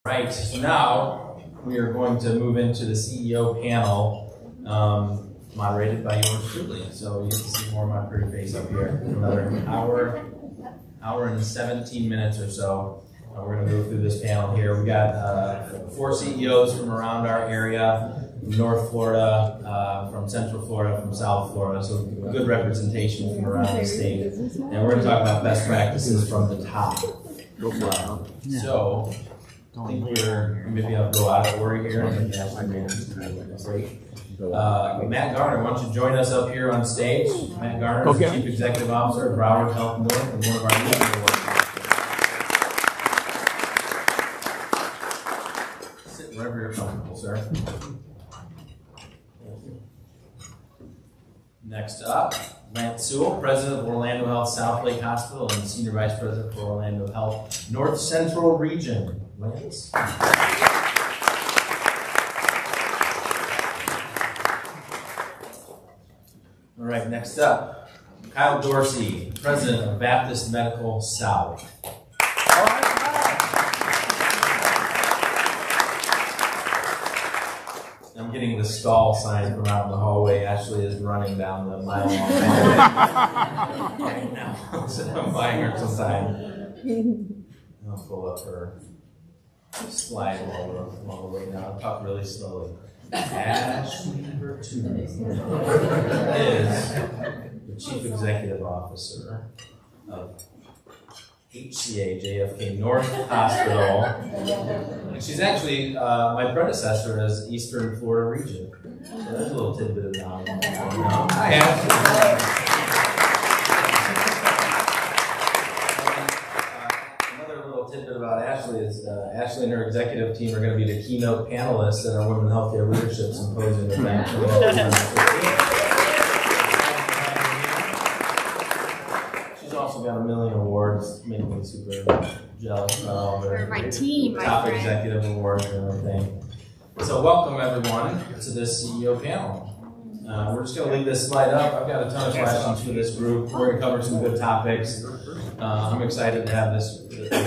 Right, so now we are going to move into the CEO panel, moderated by yours truly. So you get to see more of my pretty face up here. Another hour and 17 minutes or so. We're going to move through this panel here. We got 4 CEOs from around our area, from North Florida, from Central Florida, from South Florida. So a good representation from around the state. And we're going to talk about best practices from the top. So. I think maybe I'll go out of order here. Great. Matt Garner, why don't you join us up here on stage? Matt Garner is the Chief Executive Officer of Broward Health North and one of our leading awards. Sit wherever you're comfortable, sir. Next up, Lance Sewell, President of Orlando Health South Lake Hospital and Senior Vice President for Orlando Health North Central Region. Lance. All right, next up, Kyle Dorsey, President of Baptist Medical South. All right. I'm getting the stall sign from out in the hallway. Ashley is running down the mile long hallway right now, so I'm buying her some time. I'll pull up her slide while we're waiting now. I'll talk really slowly. Ashley VERTUNO is the Chief Executive Officer of HCA JFK North Hospital. And she's actually my predecessor as Eastern Florida Region. So there's a little tidbit of knowledge. Hi, Ashley. Tidbit about Ashley is Ashley and her executive team are going to be the keynote panelists at our Women in Healthcare Leadership Symposium event. She's also got a million awards, making me super jealous about all their top executive awards and everything. So welcome everyone to this CEO panel. We're just going to leave this slide up. I've got a ton of questions for this group. We're going to cover some good topics. I'm excited to have this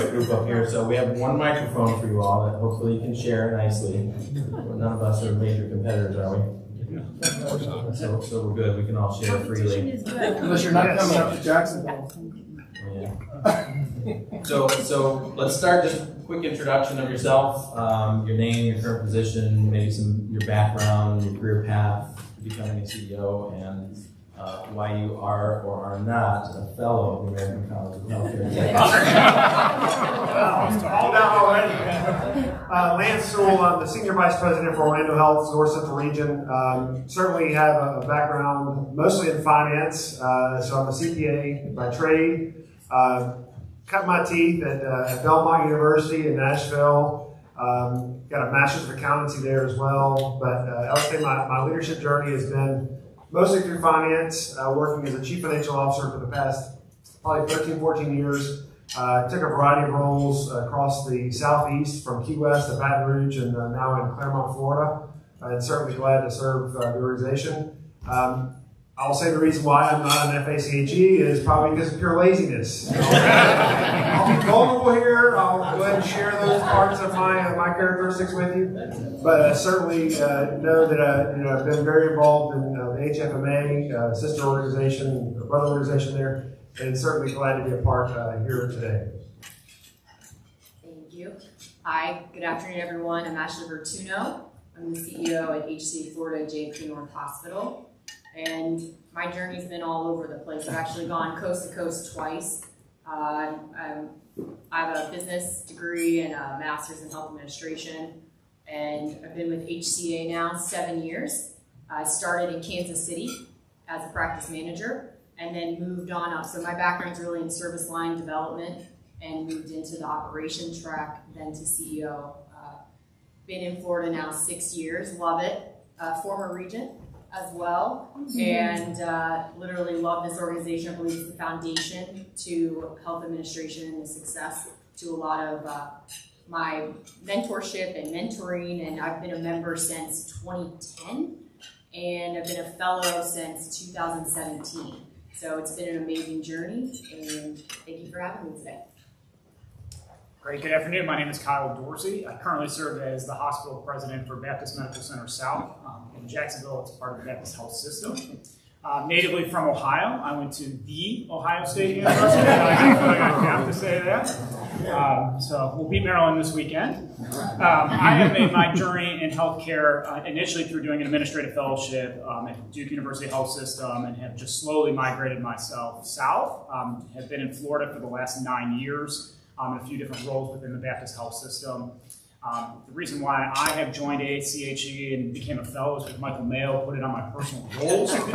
group up here. So we have one microphone for you all that hopefully you can share nicely. None of us are major competitors, are we? So we're good. We can all share freely. Unless you're not coming up to Jacksonville. Yeah. So let's start. Just a quick introduction of yourself, your name, your current position, maybe your background, your career path, becoming a CEO, and why you are or are not a fellow of the American College of Healthcare Executives. All down already. Lance Sewell, I'm the Senior Vice President for Orlando Health's North Central Region. Certainly have a background mostly in finance, so I'm a CPA by trade. Cut my teeth at Belmont University in Nashville. Got a Master's of Accountancy there as well, but I would say my leadership journey has been mostly through finance, working as a Chief Financial Officer for the past probably 13, 14 years. Took a variety of roles across the Southeast, from Key West to Baton Rouge, and now in Claremont, Florida. And certainly glad to serve the organization. I'll say the reason why I'm not an FACHE is probably because of pure laziness. I'll be vulnerable here. I'll go ahead and share those parts of my characteristics with you. But certainly know that I've been very involved in the HFMA, sister organization, brother organization there, and certainly glad to be a part here today. Thank you. Hi, good afternoon, everyone. I'm Ashley VERTUNO. I'm the CEO at HCA Florida JFK North Hospital. And my journey's been all over the place. I've actually gone coast to coast twice. I have a business degree and a master's in health administration. And I've been with HCA now 7 years. I started in Kansas City as a practice manager and then moved on up. So my background's really in service line development and moved into the operations track, then to CEO. Been in Florida now 6 years, love it. Former regent as well, and literally love this organization. I believe it's the foundation to health administration and the success to a lot of my mentorship and mentoring, and I've been a member since 2010, and I've been a fellow since 2017. So it's been an amazing journey, and thank you for having me today. Great, good afternoon. My name is Kyle Dorsey. I currently serve as the hospital president for Baptist Medical Center South in Jacksonville. It's part of the Baptist Health System. Natively from Ohio, I went to the Ohio State University. I feel like I have to say that. So we'll beat Maryland this weekend. I have made my journey in healthcare initially through doing an administrative fellowship at Duke University Health System, and have just slowly migrated myself south. Have been in Florida for the last 9 years in a few different roles within the Baptist Health System. The reason why I have joined ACHE and became a fellow is because Michael Mayo put it on my personal goals. Work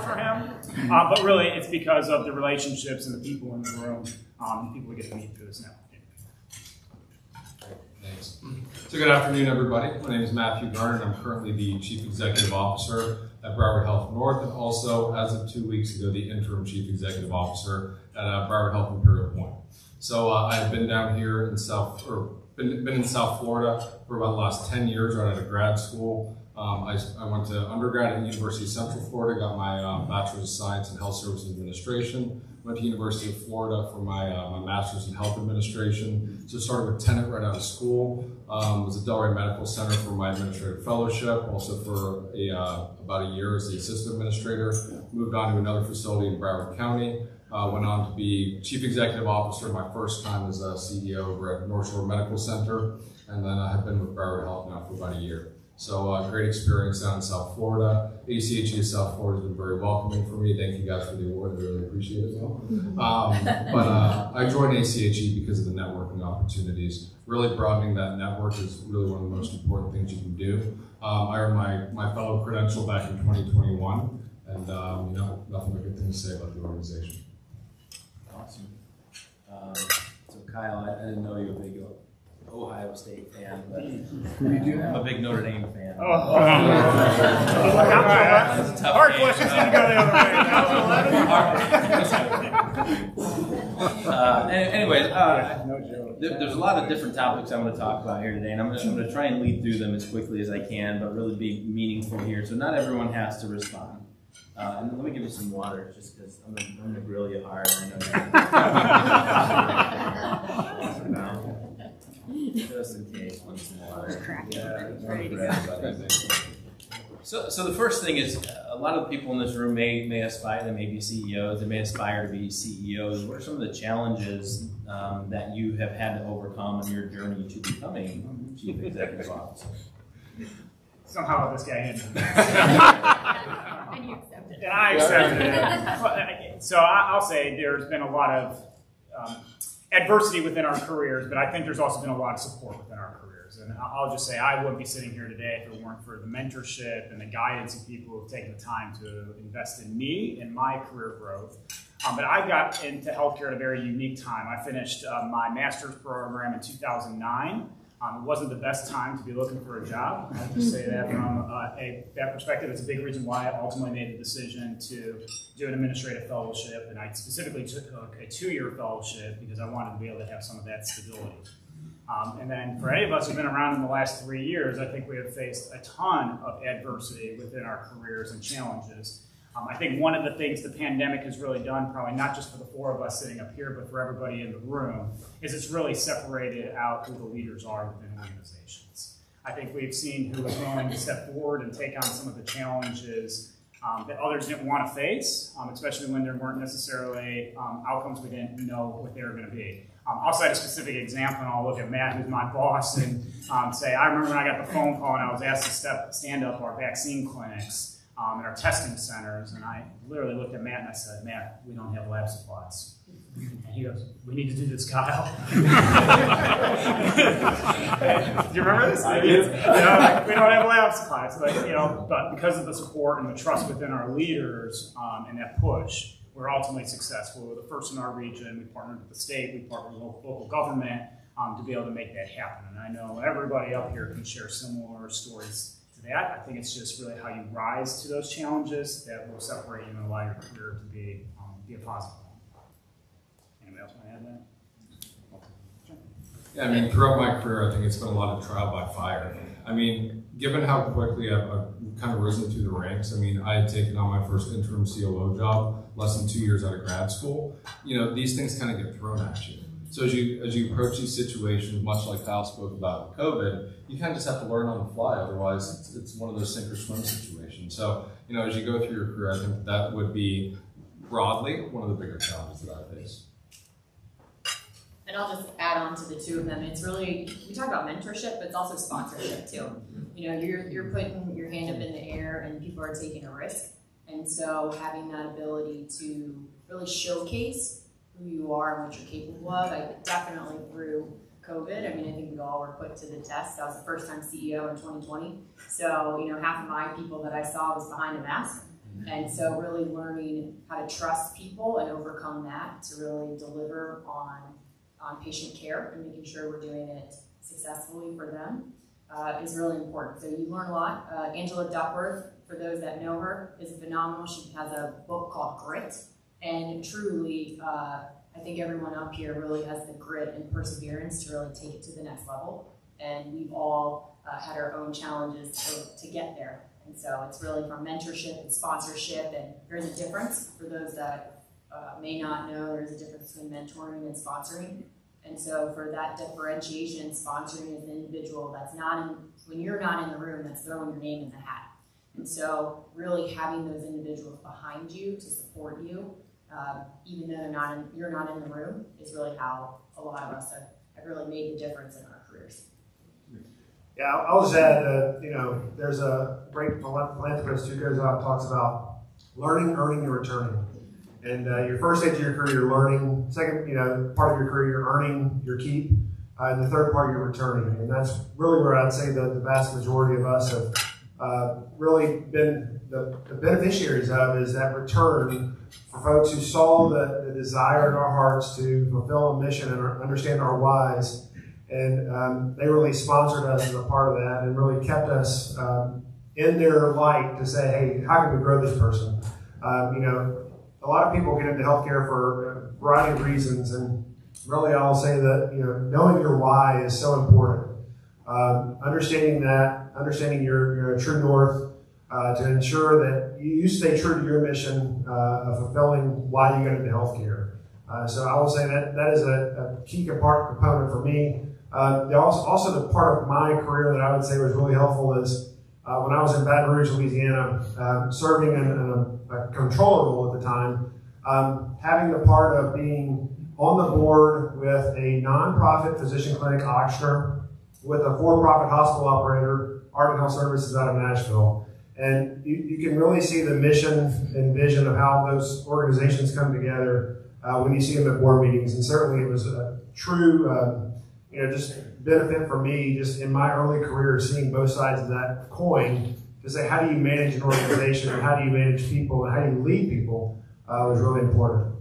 for him. But really, it's because of the relationships and the people in the room, the people we get to meet through this networking. Thanks. So good afternoon, everybody. My name is Matthew Garner, and I'm currently the Chief Executive Officer at Broward Health North, and also, as of 2 weeks ago, the Interim Chief Executive Officer at Broward Health Imperial Point. So I've been down here in been in South Florida for about the last 10 years, right out of grad school. I went to undergrad at University of Central Florida, got my Bachelor's of Science in Health Services Administration. Went to University of Florida for my Master's in Health Administration. So started with Tenet right out of school. Was at Delray Medical Center for my administrative fellowship, also for about a year as the assistant administrator. Moved on to another facility in Broward County. Went on to be Chief Executive Officer my first time as a CEO over at North Shore Medical Center, and then I have been with Broward Health now for about a year. So great experience down in South Florida. ACHE South Florida has been very welcoming for me. Thank you guys for the award. I really appreciate it. I joined ACHE because of the networking opportunities. Really broadening that network is really one of the most important things you can do. I earned my fellow credential back in 2021, and nothing but good things to say about the organization. Awesome. So Kyle, I didn't know you were a big Ohio State fan, but I'm a big Notre Dame fan. Hard questions need to go the other way. Anyways, there's a lot of different topics I'm going to talk about here today, and I'm going to try and lead through them as quickly as I can, but really be meaningful here, so not everyone has to respond. And let me give you some water, just because I'm going to grill you hard. I know just in case, want some water. So the first thing is, a lot of people in this room may aspire, they may be CEOs, they may aspire to be CEOs. What are some of the challenges that you have had to overcome in your journey to becoming Chief Executive Officer? Somehow this guy handled it. And you accepted it. And I accepted it. So I'll say there's been a lot of adversity within our careers, but I think there's also been a lot of support within our careers. And I'll just say I wouldn't be sitting here today if it weren't for the mentorship and the guidance of people who have taken the time to invest in me and my career growth. But I got into healthcare at a very unique time. I finished my master's program in 2009. It wasn't the best time to be looking for a job. I just say that from that perspective. It's a big reason why I ultimately made the decision to do an administrative fellowship, and I specifically took a 2-year fellowship because I wanted to be able to have some of that stability. And then for any of us who've been around in the last 3 years, I think we have faced a ton of adversity within our careers and challenges. I think one of the things the pandemic has really done, probably not just for the 4 of us sitting up here, but for everybody in the room, is it's really separated out who the leaders are within organizations. I think we've seen who is willing to step forward and take on some of the challenges that others didn't want to face, especially when there weren't necessarily outcomes we didn't know what they were going to be. I'll cite a specific example, and I'll look at Matt, who's my boss, and say, I remember when I got the phone call and I was asked to stand up our vaccine clinics in our testing centers, and I literally looked at Matt and I said, Matt, we don't have lab supplies. And he goes, we need to do this, Kyle. Do you remember this? I do. We don't have lab supplies. But because of the support and the trust within our leaders and that push, we're ultimately successful. We're the first in our region. We partnered with the state. We partnered with local government to be able to make that happen. And I know everybody up here can share similar stories to that. I think it's just really how you rise to those challenges that will separate you and allow your career to be a positive one. Anybody else want to add that? Yeah, I mean, throughout my career, I think it's been a lot of trial by fire. I mean, given how quickly I've kind of risen through the ranks, I mean, I had taken on my first interim COO job less than 2 years out of grad school. You know, these things kind of get thrown at you. So as you approach these situations, much like Kyle spoke about with COVID, you kind of just have to learn on the fly. Otherwise, it's one of those sink or swim situations. So, you know, as you go through your career, I think that would be broadly one of the bigger challenges that I face. And I'll just add on to the two of them. It's really, we talk about mentorship, but it's also sponsorship too. You know, you're putting your hand up in the air and people are taking a risk. And so having that ability to really showcase who you are and what you're capable of, I definitely through COVID, I mean, I think we all were put to the test. I was the first time CEO in 2020. So, you know, half of my people that I saw was behind a mask. And so really learning how to trust people and overcome that to really deliver on patient care and making sure we're doing it successfully for them is really important. So you learn a lot. Angela Duckworth, for those that know her, is phenomenal. She has a book called Grit. And truly, I think everyone up here really has the grit and perseverance to really take it to the next level. And we've all had our own challenges to get there. And so it's really from mentorship and sponsorship, and there's a difference for those that may not know. There's a difference between mentoring and sponsoring. And so for that differentiation, sponsoring is an individual that's not in, when you're not in the room, that's throwing your name in the hat. And so really having those individuals behind you to support you, even though you're not in the room, is really how a lot of us have really made the difference in our careers. Yeah, I'll just add, you know, there's a great philanthropist who goes out and talks about learning, earning, and returning. And your first stage of your career, you're learning. Second, you know, part of your career, you're earning your keep. And the third part, you're returning. And that's really where I'd say the vast majority of us have really been the beneficiaries of, is that return for folks who saw the desire in our hearts to fulfill a mission and understand our whys. And they really sponsored us as a part of that and really kept us in their light to say, hey, how can we grow this person? You know, a lot of people get into healthcare for a variety of reasons, and really I'll say that, you know, knowing your why is so important. Understanding that, understanding your true north, to ensure that you stay true to your mission of fulfilling why you got into healthcare. So I will say that is a key component for me. Also the part of my career that I would say was really helpful is when I was in Baton Rouge, Louisiana, serving in a controller role at the time, having the part of being on the board with a nonprofit physician clinic, Ochsner, with a for-profit hospital operator, Ardent Health Services out of Nashville. And you can really see the mission and vision of how those organizations come together when you see them at board meetings. And certainly it was a true you know, just benefit for me, just in my early career, seeing both sides of that coin, to say, how do you manage an organization, and how do you manage people, and how do you lead people, was really important.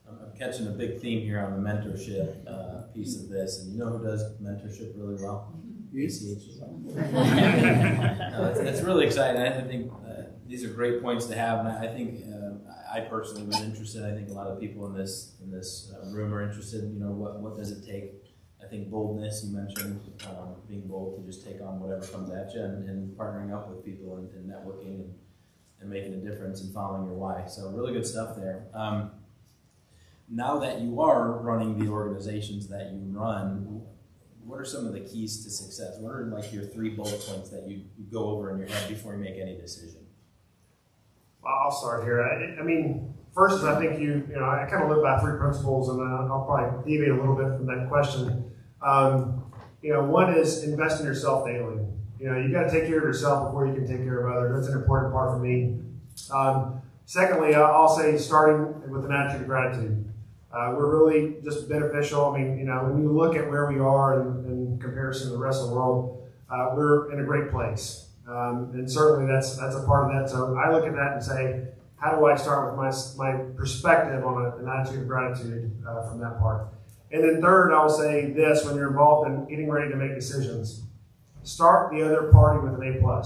I'm catching a big theme here on the mentorship piece of this, and you know who does mentorship really well? ACH. It's really exciting. I think these are great points to have, and I think I personally was interested. I think a lot of people in this room are interested. You know, what does it take? I think boldness. You mentioned being bold to just take on whatever comes at you, and partnering up with people and networking and making a difference and following your why. So really good stuff there. Now that you are running the organizations that you run, what are some of the keys to success? What are like your 3 bullet points that you go over in your head before you make any decision? Well, I'll start here. I mean, first is I think you know, I kind of live by 3 principles, and I'll probably deviate a little bit from that question. You know, one is invest in yourself daily. You know, you got to take care of yourself before you can take care of others. That's an important part for me. Secondly, I'll say starting with an attitude of gratitude. We're really just beneficial. I mean, you know, when you look at where we are in comparison to the rest of the world, we're in a great place. And certainly that's a part of that. So I look at that and say, how do I start with my perspective on an attitude of gratitude from that part? And then third, I'll say this: when you're involved in getting ready to make decisions, start the other party with an A+.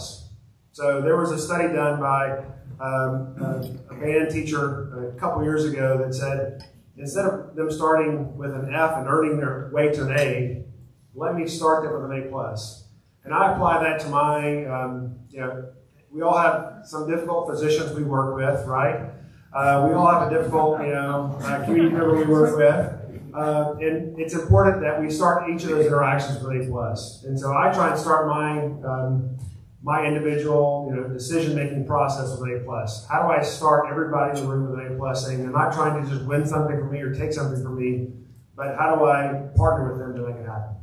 So there was a study done by a band teacher a couple years ago that said, instead of them starting with an F and earning their way to an A, let me start them with an A+. And I apply that to my, you know, we all have some difficult physicians we work with, right? We all have a difficult, community member we work with. And it's important that we start each of those interactions with A+. And so I try and start my individual, decision-making process with A+. How do I start everybody in the room with A+ saying, I'm not trying to just win something from me or take something from me, but how do I partner with them to make it happen?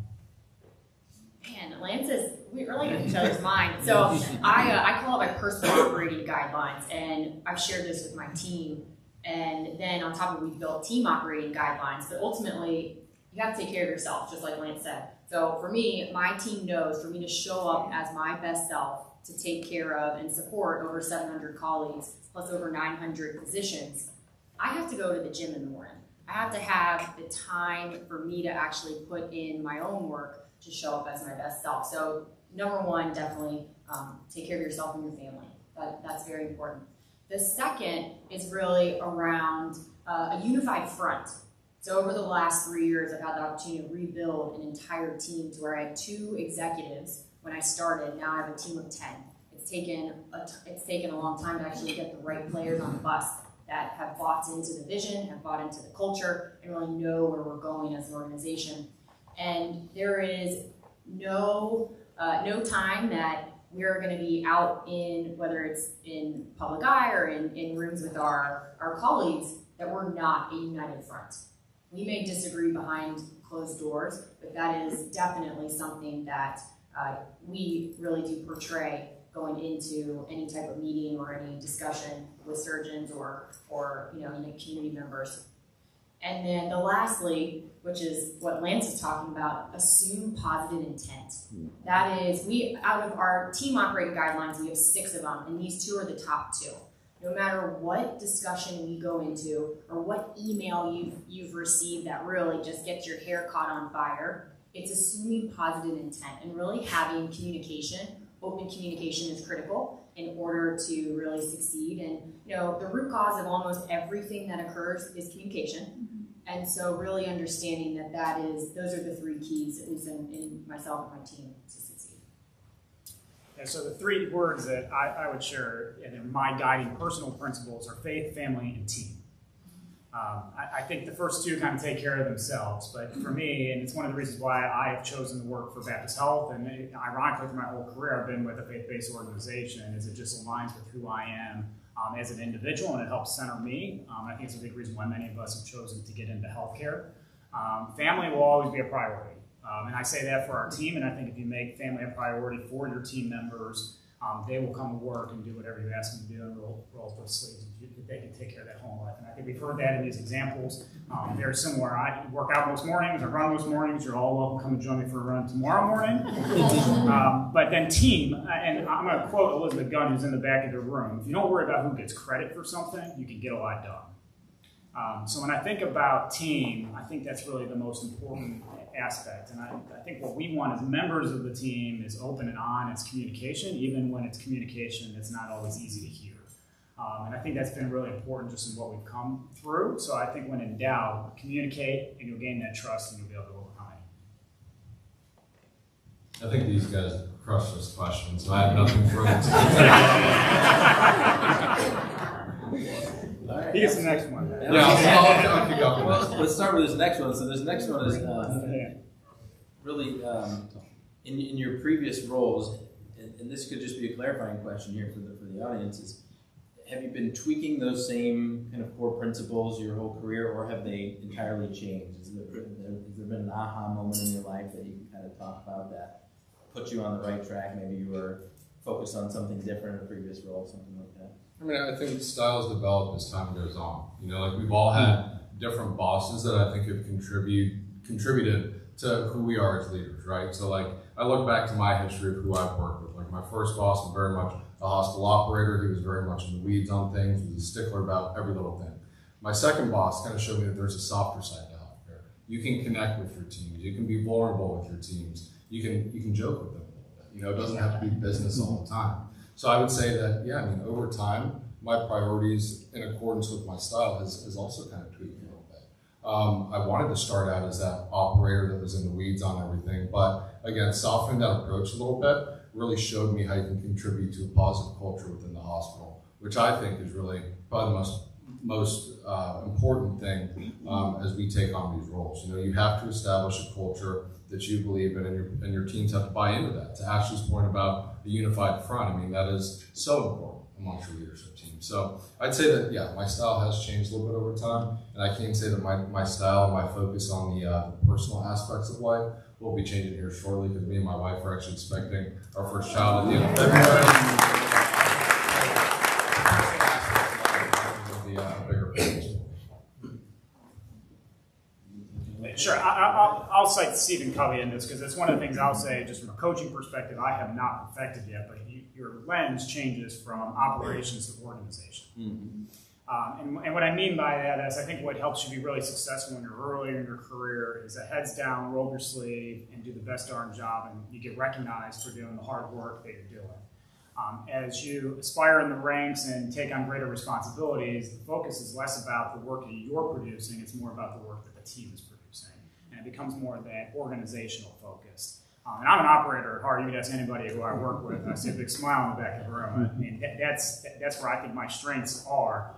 Man, Lance is, we really get each other's mind. So I call it my personal operating guidelines, and I've shared this with my team. And then on top of it, we've built team operating guidelines. But ultimately, you have to take care of yourself, just like Lance said. So for me, my team knows for me to show up as my best self to take care of and support over 700 colleagues, plus over 900 physicians, I have to go to the gym in the morning. I have to have the time for me to actually put in my own work to show up as my best self. So number one, definitely take care of yourself and your family. That's very important. The second is really around a unified front. So over the last 3 years, I've had the opportunity to rebuild an entire team to where I had 2 executives when I started. Now I have a team of 10. It's taken a long time to actually get the right players on the bus that have bought into the vision, have bought into the culture, and really know where we're going as an organization. And there is no time that we're going to be out in, whether it's in public eye or in rooms with our colleagues, that we're not a united front. We may disagree behind closed doors, but that is definitely something that we really do portray going into any type of meeting or any discussion with surgeons or community members. And then lastly, which is what Lance is talking about, assume positive intent. That is, out of our team operating guidelines, we have 6 of them, and these 2 are the top 2. No matter what discussion we go into or what email you've received that really just gets your hair caught on fire, it's assuming positive intent and really having communication. Open communication is critical in order to really succeed. And the root cause of almost everything that occurs is communication. And so really understanding those are the 3 keys, at least in myself and my team, to succeed. Yeah, so the 3 words that I would share, and my guiding personal principles, are faith, family, and team. I think the first 2 kind of take care of themselves, but for me, and it's one of the reasons why I have chosen to work for Baptist Health, and ironically through my whole career I've been with a faith-based organization, is it just aligns with who I am as an individual, and it helps center me. I think it's a big reason why many of us have chosen to get into healthcare. Family will always be a priority, and I say that for our team, and I think if you make family a priority for your team members, they will come to work and do whatever you ask them to do and roll up their sleeves. They can take care of that home life. And I think we've heard that in these examples. Very similar. I work out most mornings, I run most mornings. You're all welcome to come and join me for a run tomorrow morning. But then team, and I'm going to quote Elizabeth Gunn, who's in the back of the room. If you don't worry about who gets credit for something, you can get a lot done. So when I think about team, I think that's really the most important aspect. And I think what we want as members of the team is open and honest communication, even when it's communication that's not always easy to hear. And I think that's been really important just in what we've come through. So I think when in doubt, communicate and you'll gain that trust and you'll be able to overcome it. I think these guys crushed this question, so I have nothing further to say. He gets the next one. Yeah, I'll kick off the next one. Let's start with this next one. So this next one is really in your previous roles, and this could just be a clarifying question here for the audience, is have you been tweaking those same kind of core principles your whole career, or have they entirely changed? Has there been an aha moment in your life that you can kind of talk about that put you on the right track? Maybe you were focused on something different in a previous role, something like that. I mean, I think styles develop as time goes on. Like we've all had different bosses that I think have contributed to who we are as leaders, right? So like, I look back to my history of who I've worked with. Like my first boss was very much a hospital operator. He was very much in the weeds on things, was a stickler about every little thing. My second boss kind of showed me that there's a softer side to healthcare. You can connect with your teams. You can be vulnerable with your teams. You can joke with them a little bit. It doesn't have to be business all the time. So I would say that, yeah, I mean, over time, my priorities in accordance with my style has also kind of tweaked a little bit. I wanted to start out as that operator that was in the weeds on everything, but again, softening that approach a little bit really showed me how you can contribute to a positive culture within the hospital, which I think is really probably the most most important thing as we take on these roles. You know, you have to establish a culture that you believe in, and your teams have to buy into that. To Ashley's point about a unified front, I mean, that is so important amongst your leadership team. So I'd say that, yeah, my style has changed a little bit over time, and I can say that my style and my focus on the personal aspects of life will be changing here shortly, because me and my wife are actually expecting our first child at the end of February. Sure, I'll cite Stephen Covey in this, because it's one of the things I'll say just from a coaching perspective I have not perfected yet, but your lens changes from operations to organization. Mm-hmm. And what I mean by that is I think what helps you be really successful when you're early in your career is a heads down, roll your sleeve, and do the best darn job, and you get recognized for doing the hard work that you're doing. As you aspire in the ranks and take on greater responsibilities, the focus is less about the work that you're producing, it's more about the work that the team is producing. And it becomes more of that organizational focus. And I'm an operator at heart. You can ask anybody who I work with, I see a big smile in the back of the room. I mean, that's where I think my strengths are.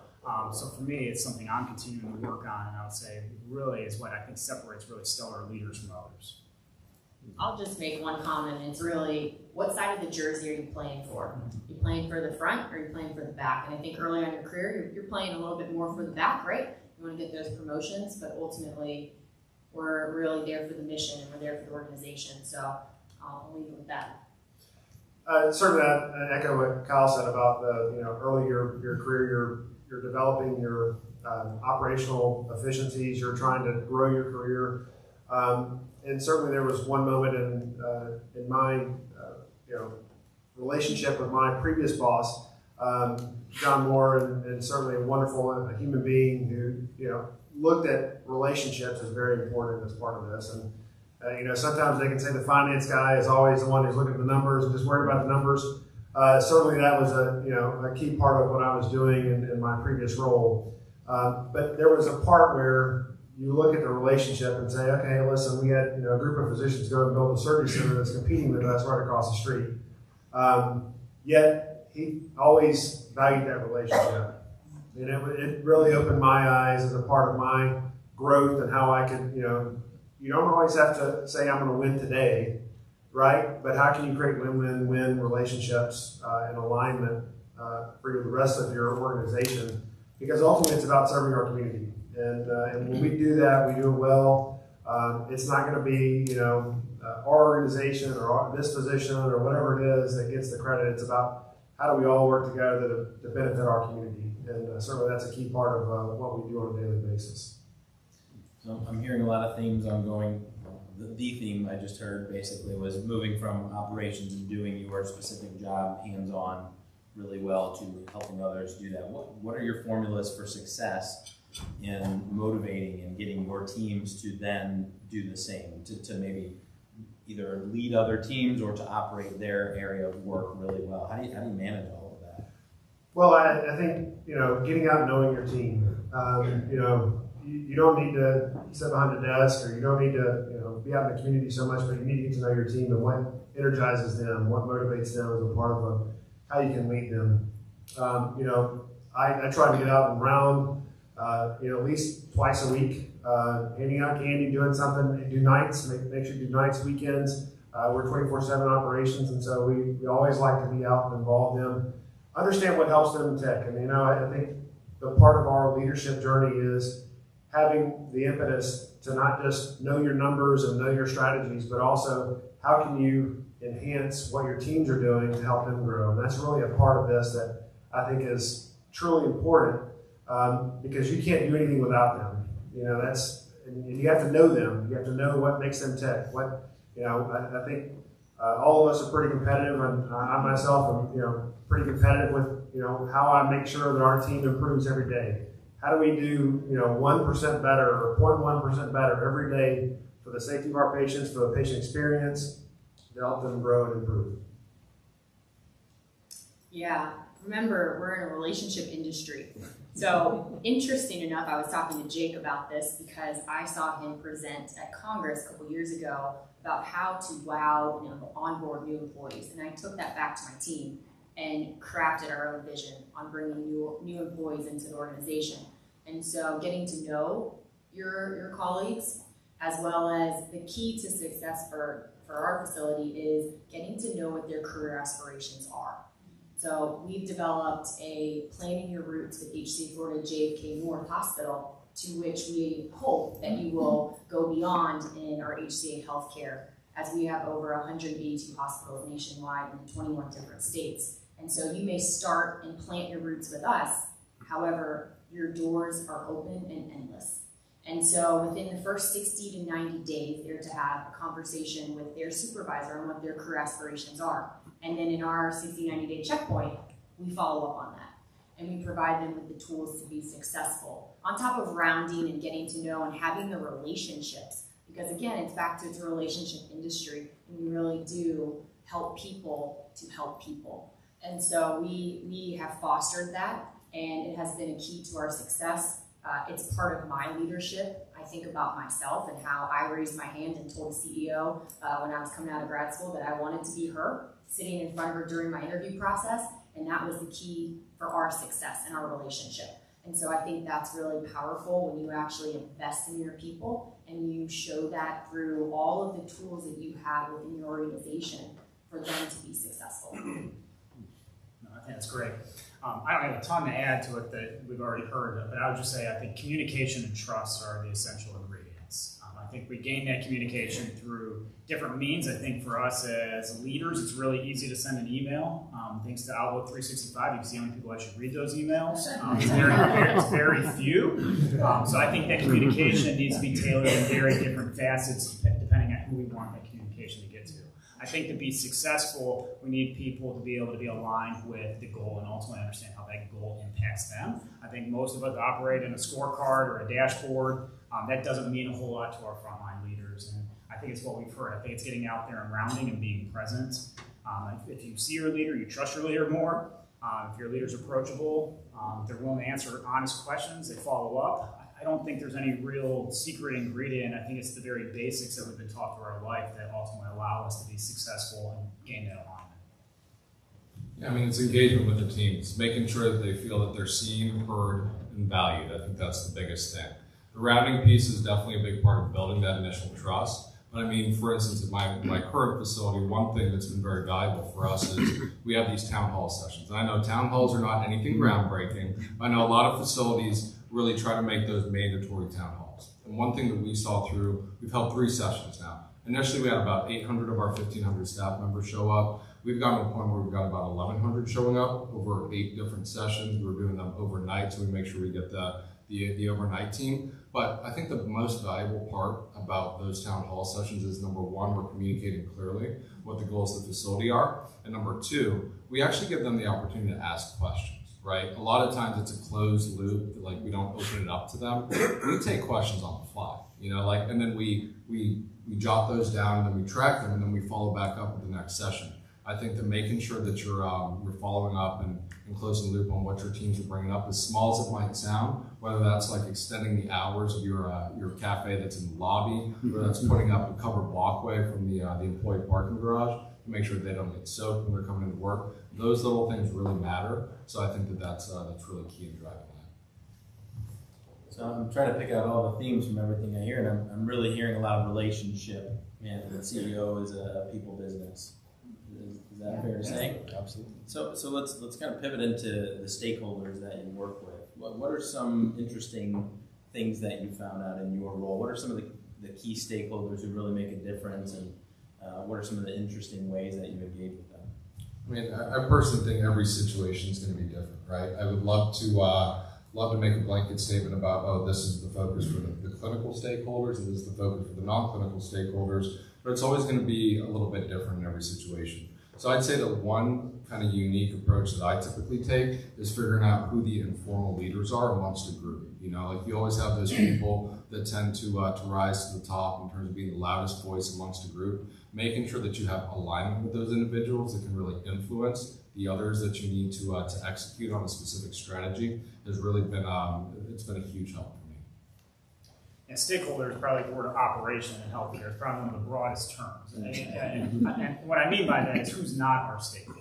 So for me, it's something I'm continuing to work on, and I would say really is what I think separates really stellar leaders from others. I'll just make one comment, and it's really, what side of the jersey are you playing for? Are you playing for the front, or are you playing for the back? And I think early on in your career, you're playing a little bit more for the back, right? You want to get those promotions, but ultimately, we're really there for the mission, and we're there for the organization. So I'll leave it with that. Certainly, I echo what Kyle said about the early your career. You're developing your operational efficiencies. You're trying to grow your career. And certainly there was one moment in my relationship with my previous boss, John Moore, and certainly a wonderful human being who looked at relationships as very important as part of this. And sometimes they can say the finance guy is always the one who's looking at the numbers and just worried about the numbers. Certainly that was a key part of what I was doing in my previous role. But there was a part where you look at the relationship and say, okay, listen, we had a group of physicians go and build a surgery center that's competing with us right across the street. Yet he always valued that relationship. And it really opened my eyes as a part of my growth and how I could, you don't always have to say I'm going to win today, right? But how can you create win-win-win relationships and alignment for the rest of your organization? Because ultimately it's about serving our community. And when we do that, we do it well. It's not going to be, our organization or this position or whatever it is that gets the credit. It's about how do we all work together to benefit our community. And certainly that's a key part of what we do on a daily basis. So I'm hearing a lot of themes ongoing. The theme I just heard basically was moving from operations and doing your specific job hands-on really well to helping others do that. What are your formulas for success in motivating and getting your teams to then do the same, to maybe either lead other teams or to operate their area of work really well? How do you manage all of that? Well, I think, getting out and knowing your team. You don't need to sit behind a desk, or you don't need to, be out in the community so much, but you need to get to know your team and what energizes them, what motivates them as a part of how you can lead them. I try to get out and round, at least twice a week, handing out candy, doing something, do nights, make sure you do nights, weekends. We're 24/7 operations, and so we always like to be out and involve them. Understand what helps them in tech. And I think the part of our leadership journey is having the impetus to not just know your numbers and know your strategies, but also how can you enhance what your teams are doing to help them grow. And that's really a part of this that I think is truly important, because you can't do anything without them. And you have to know them. You have to know what makes them tech. I think all of us are pretty competitive, and I myself am pretty competitive with how I make sure that our team improves every day. How do we do 1% better or 0.1% better every day for the safety of our patients, for the patient experience, to help them grow and improve? Yeah, remember, we're in a relationship industry. So interesting enough, I was talking to Jake about this because I saw him present at Congress a couple years ago about how to wow, onboard new employees. And I took that back to my team and crafted our own vision on bringing new employees into the organization. And so getting to know your colleagues, as well as the key to success for our facility is getting to know what their career aspirations are. So we've developed a Planning Your Roots with HCA Florida JFK North Hospital, to which we hope that you will go beyond in our HCA healthcare, as we have over 182 hospitals nationwide in 21 different states. And so you may start and plant your roots with us. However, your doors are open and endless. And so within the first 60 to 90 days, they're to have a conversation with their supervisor on what their career aspirations are. And then in our 60, 90-day checkpoint, we follow up on that. And we provide them with the tools to be successful. On top of rounding and getting to know and having the relationships, because again, it's back to it's a relationship industry, and we really do help people to help people. And so we have fostered that, and it has been a key to our success. It's part of my leadership. I think about myself and how I raised my hand and told the CEO when I was coming out of grad school that I wanted to be her, sitting in front of her during my interview process, and that was the key for our success and our relationship. And so I think that's really powerful when you actually invest in your people and you show that through all of the tools that you have within your organization for them to be successful. No, I think that's great. I don't have a ton to add to it that we've already heard, but I would just say I think communication and trust are the essential ingredients. I think we gain that communication through different means. I think for us as leaders, it's really easy to send an email. Thanks to Outlook 365, you can see how many people actually read those emails. It's very few. So I think that communication needs to be tailored in very different facets depending on who we want that communication to get to. I think to be successful, we need people to be able to be aligned with the goal and ultimately understand how that goal impacts them. I think most of us operate in a scorecard or a dashboard. That doesn't mean a whole lot to our frontline leaders. And I think it's what we've heard. I think it's getting out there and rounding and being present. If you see your leader, you trust your leader more. If your leader's approachable, they're willing to answer honest questions, they follow up. I don't think there's any real secret ingredient. I think it's the very basics that we've been taught through our life that ultimately allow us to be successful and gain that alignment. Yeah, I mean, it's engagement with the team. It's making sure that they feel that they're seen, heard, and valued. I think that's the biggest thing. The rounding piece is definitely a big part of building that initial trust. But I mean, for instance, at my current facility, one thing that's been very valuable for us is we have these town hall sessions. And I know town halls are not anything groundbreaking. I know a lot of facilities really try to make those mandatory town halls. And one thing that we saw we've held 3 sessions now. Initially, we had about 800 of our 1,500 staff members show up. We've gotten to a point where we've got about 1,100 showing up over 8 different sessions. We're doing them overnight, so we make sure we get the overnight team. But I think the most valuable part about those town hall sessions is, number 1, we're communicating clearly what the goals of the facility are. And number 2, we actually give them the opportunity to ask questions. Right? A lot of times it's a closed loop, like we don't open it up to them. We take questions on the fly, you know, like, and then we jot those down and then we track them and then we follow back up with the next session. I think that making sure that you're following up and closing the loop on what your teams are bringing up, as small as it might sound, whether that's like extending the hours of your cafe that's in the lobby, or that's putting up a covered walkway from the employee parking garage, to make sure that they don't get soaked when they're coming into work. Those little things really matter. So I think that that's really key in driving that. So I'm trying to pick out all the themes from everything I hear, and I'm really hearing a lot of relationship. And the CEO is a people business. Is that fair to say? Absolutely. So let's kind of pivot into the stakeholders that you work with. What are some interesting things that you found out in your role? What are some of the key stakeholders who really make a difference, and what are some of the interesting ways that you engage with them? I mean, I personally think every situation is going to be different, right? I would love to make a blanket statement about, oh, this is the focus for the clinical stakeholders, and this is the focus for the non-clinical stakeholders, but it's always going to be a little bit different in every situation. So I'd say that one kind of unique approach that I typically take is figuring out who the informal leaders are amongst a group. You know, like you always have those people that tend to rise to the top in terms of being the loudest voice amongst a group. Making sure that you have alignment with those individuals that can really influence the others that you need to execute on a specific strategy has really been it's been a huge help for me. And stakeholder is probably the word operation in healthcare. It's probably one of the broadest terms. And what I mean by that is who's not our stakeholder.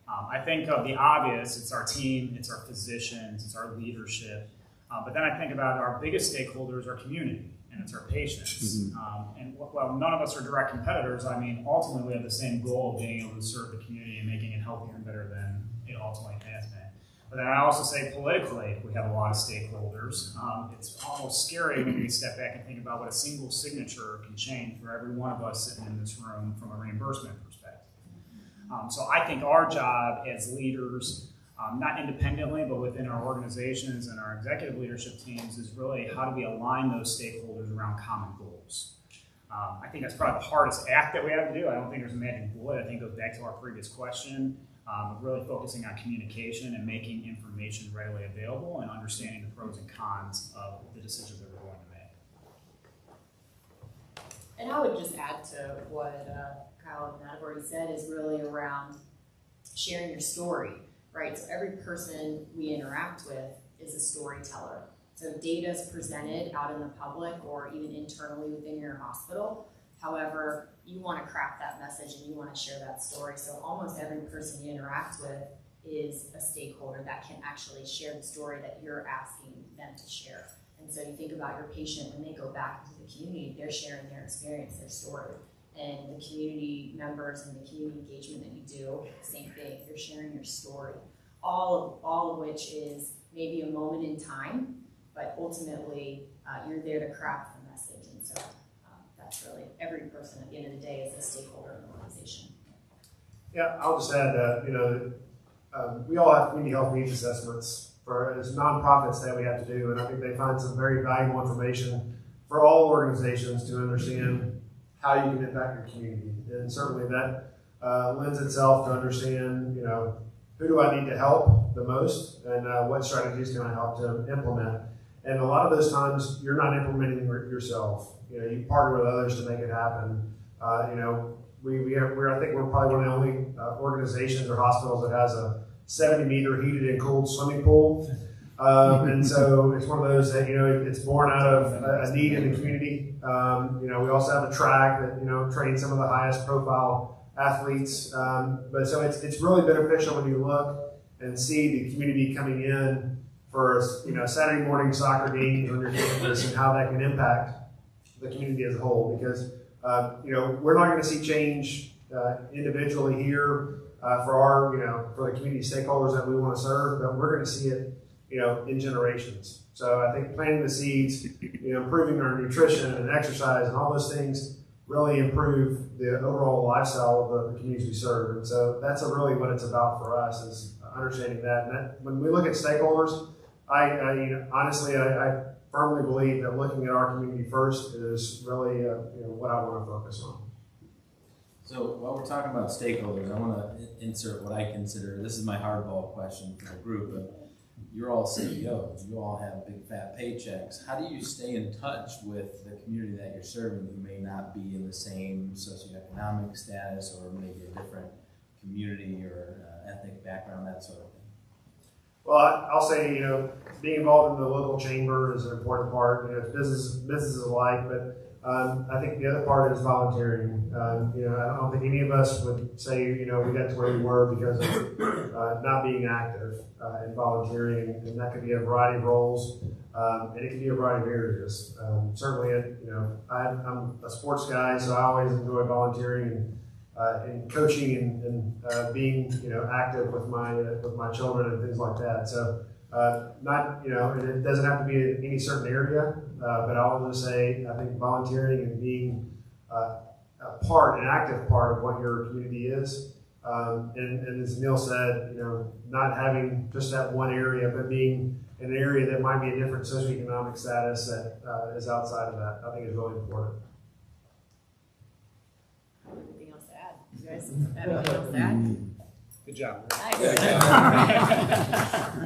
I think of the obvious, it's our team, it's our physicians, it's our leadership. But then I think about our biggest stakeholders, our community, and it's our patients. And while none of us are direct competitors, I mean, ultimately we have the same goal of being able to serve the community and making it healthier and better than it ultimately has been. But then I also say politically, we have a lot of stakeholders. It's almost scary when we step back and think about what a single signature can change for every one of us sitting in this room from a reimbursement perspective. So I think our job as leaders, not independently, but within our organizations and our executive leadership teams, is really how do we align those stakeholders around common goals. I think that's probably the hardest act that we have to do. I don't think there's a magic bullet. I think it goes back to our previous question, really focusing on communication and making information readily available and understanding the pros and cons of the decisions that we're going to make. And I would just add to what Kyle and Matt have already said is really around sharing your story, right? So every person we interact with is a storyteller. So data is presented out in the public or even internally within your hospital. However, you want to craft that message and you want to share that story. So almost every person you interact with is a stakeholder that can actually share the story that you're asking them to share. And so you think about your patient when they go back into the community, they're sharing their experience, their story. And the community members and the community engagement that you do, same thing, you're sharing your story. All of which is maybe a moment in time, but ultimately you're there to craft the message. And so that's really every person at the end of the day is a stakeholder in the organization. Yeah, I'll just add that, we all have community health needs assessments for as nonprofits that we have to do, and I think they find some very valuable information for all organizations to understand how you can impact your community. And certainly that lends itself to understand, who do I need to help the most, and what strategies can I help to implement. And a lot of those times, you're not implementing yourself. You partner with others to make it happen. I think we're probably one of the only organizations or hospitals that has a 70-meter heated and cooled swimming pool. And so it's one of those that, it's born out of a need in the community. We also have a track that, trains some of the highest profile athletes. But so it's really beneficial when you look and see the community coming in for, Saturday morning soccer games on your campus and how that can impact the community as a whole. Because, we're not going to see change individually here for the community stakeholders that we want to serve, but we're going to see it in generations. So I think planting the seeds, improving our nutrition and exercise and all those things really improve the overall lifestyle of the communities we serve. And so that's really what it's about for us, is understanding that. And when we look at stakeholders, honestly, I firmly believe that looking at our community first is really what I want to focus on. So while we're talking about stakeholders, I want to insert what I consider, this is my hardball question for the group, but you're all CEOs, you all have big fat paychecks. How do you stay in touch with the community that you're serving who may not be in the same socioeconomic status or maybe a different community or ethnic background, that sort of thing? Well, I'll say, being involved in the local chamber is an important part. It's businesses alike, but I think the other part is volunteering. I don't think any of us would say, we got to where we were because of not being active in volunteering, and that could be a variety of roles, and it can be a variety of areas. Certainly, I'm a sports guy, so I always enjoy volunteering and coaching and being, active with my children and things like that. So. And it doesn't have to be in any certain area, but I'll just say I think volunteering and being an active part of what your community is, and as Neil said, not having just that one area, but being in an area that might be a different socioeconomic status that is outside of that, I think is really important. Anything else to add? You guys have anything else to add? Good job. Nice.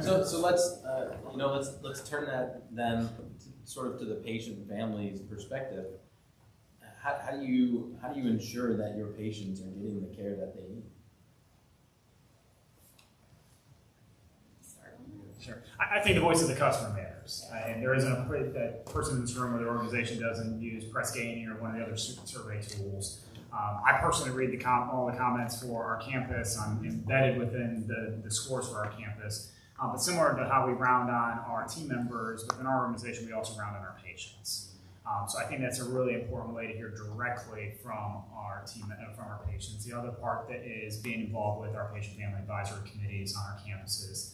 So let's turn that then sort of to the patient and family's perspective. How do you ensure that your patients are getting the care that they need? Sure. I think the voice of the customer matters. And there isn't that person in this room or the organization doesn't use Press Gaining or one of the other survey tools. I personally read all the comments for our campus. I'm embedded within the scores for our campus. But similar to how we round on our team members, within our organization, we also round on our patients. So I think that's a really important way to hear directly from our team, from our patients. The other part that is being involved with our patient family advisory committees on our campuses,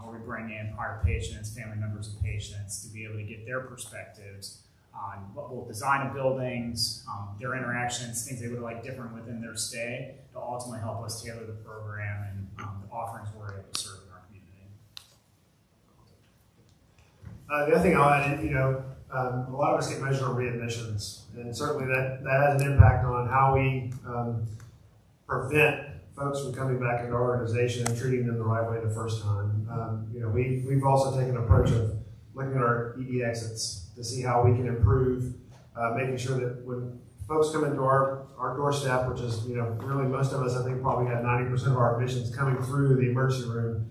where we bring in prior patients, family members of patients, to be able to get their perspectives on what will design of buildings, their interactions, things they would like different within their stay, to ultimately help us tailor the program and the offerings we're able to serve in our community. The other thing I'll add, a lot of us get measured on readmissions, and certainly that has an impact on how we prevent folks from coming back into our organization and treating them the right way the first time. We've also taken an approach of looking at our ED exits to see how we can improve, making sure that when folks come into our doorstep, which is, really most of us, I think, probably got 90% of our admissions coming through the emergency room.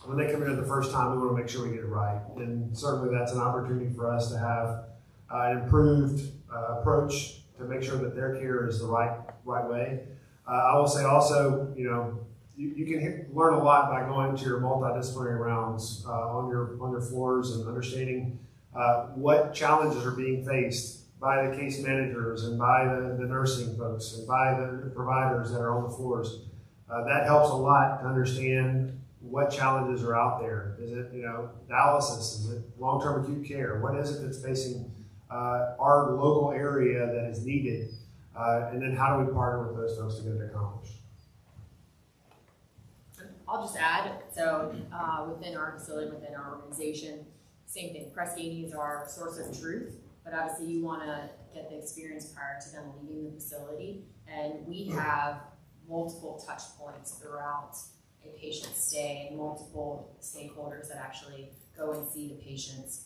When they come in the first time, we want to make sure we get it right. And certainly that's an opportunity for us to have an improved approach to make sure that their care is the right way. I will say also, you can learn a lot by going to your multidisciplinary rounds on your floors and understanding what challenges are being faced by the case managers and by the nursing folks and by the providers that are on the floors. That helps a lot to understand what challenges are out there. Is it, dialysis? Is it long-term acute care? What is it that's facing our local area that is needed? And then how do we partner with those folks to get it accomplished? I'll just add, so within our facility, within our organization, same thing. Press gainies are a source of truth, but obviously you want to get the experience prior to them leaving the facility. And we have multiple touch points throughout a patient's stay and multiple stakeholders that actually go and see the patients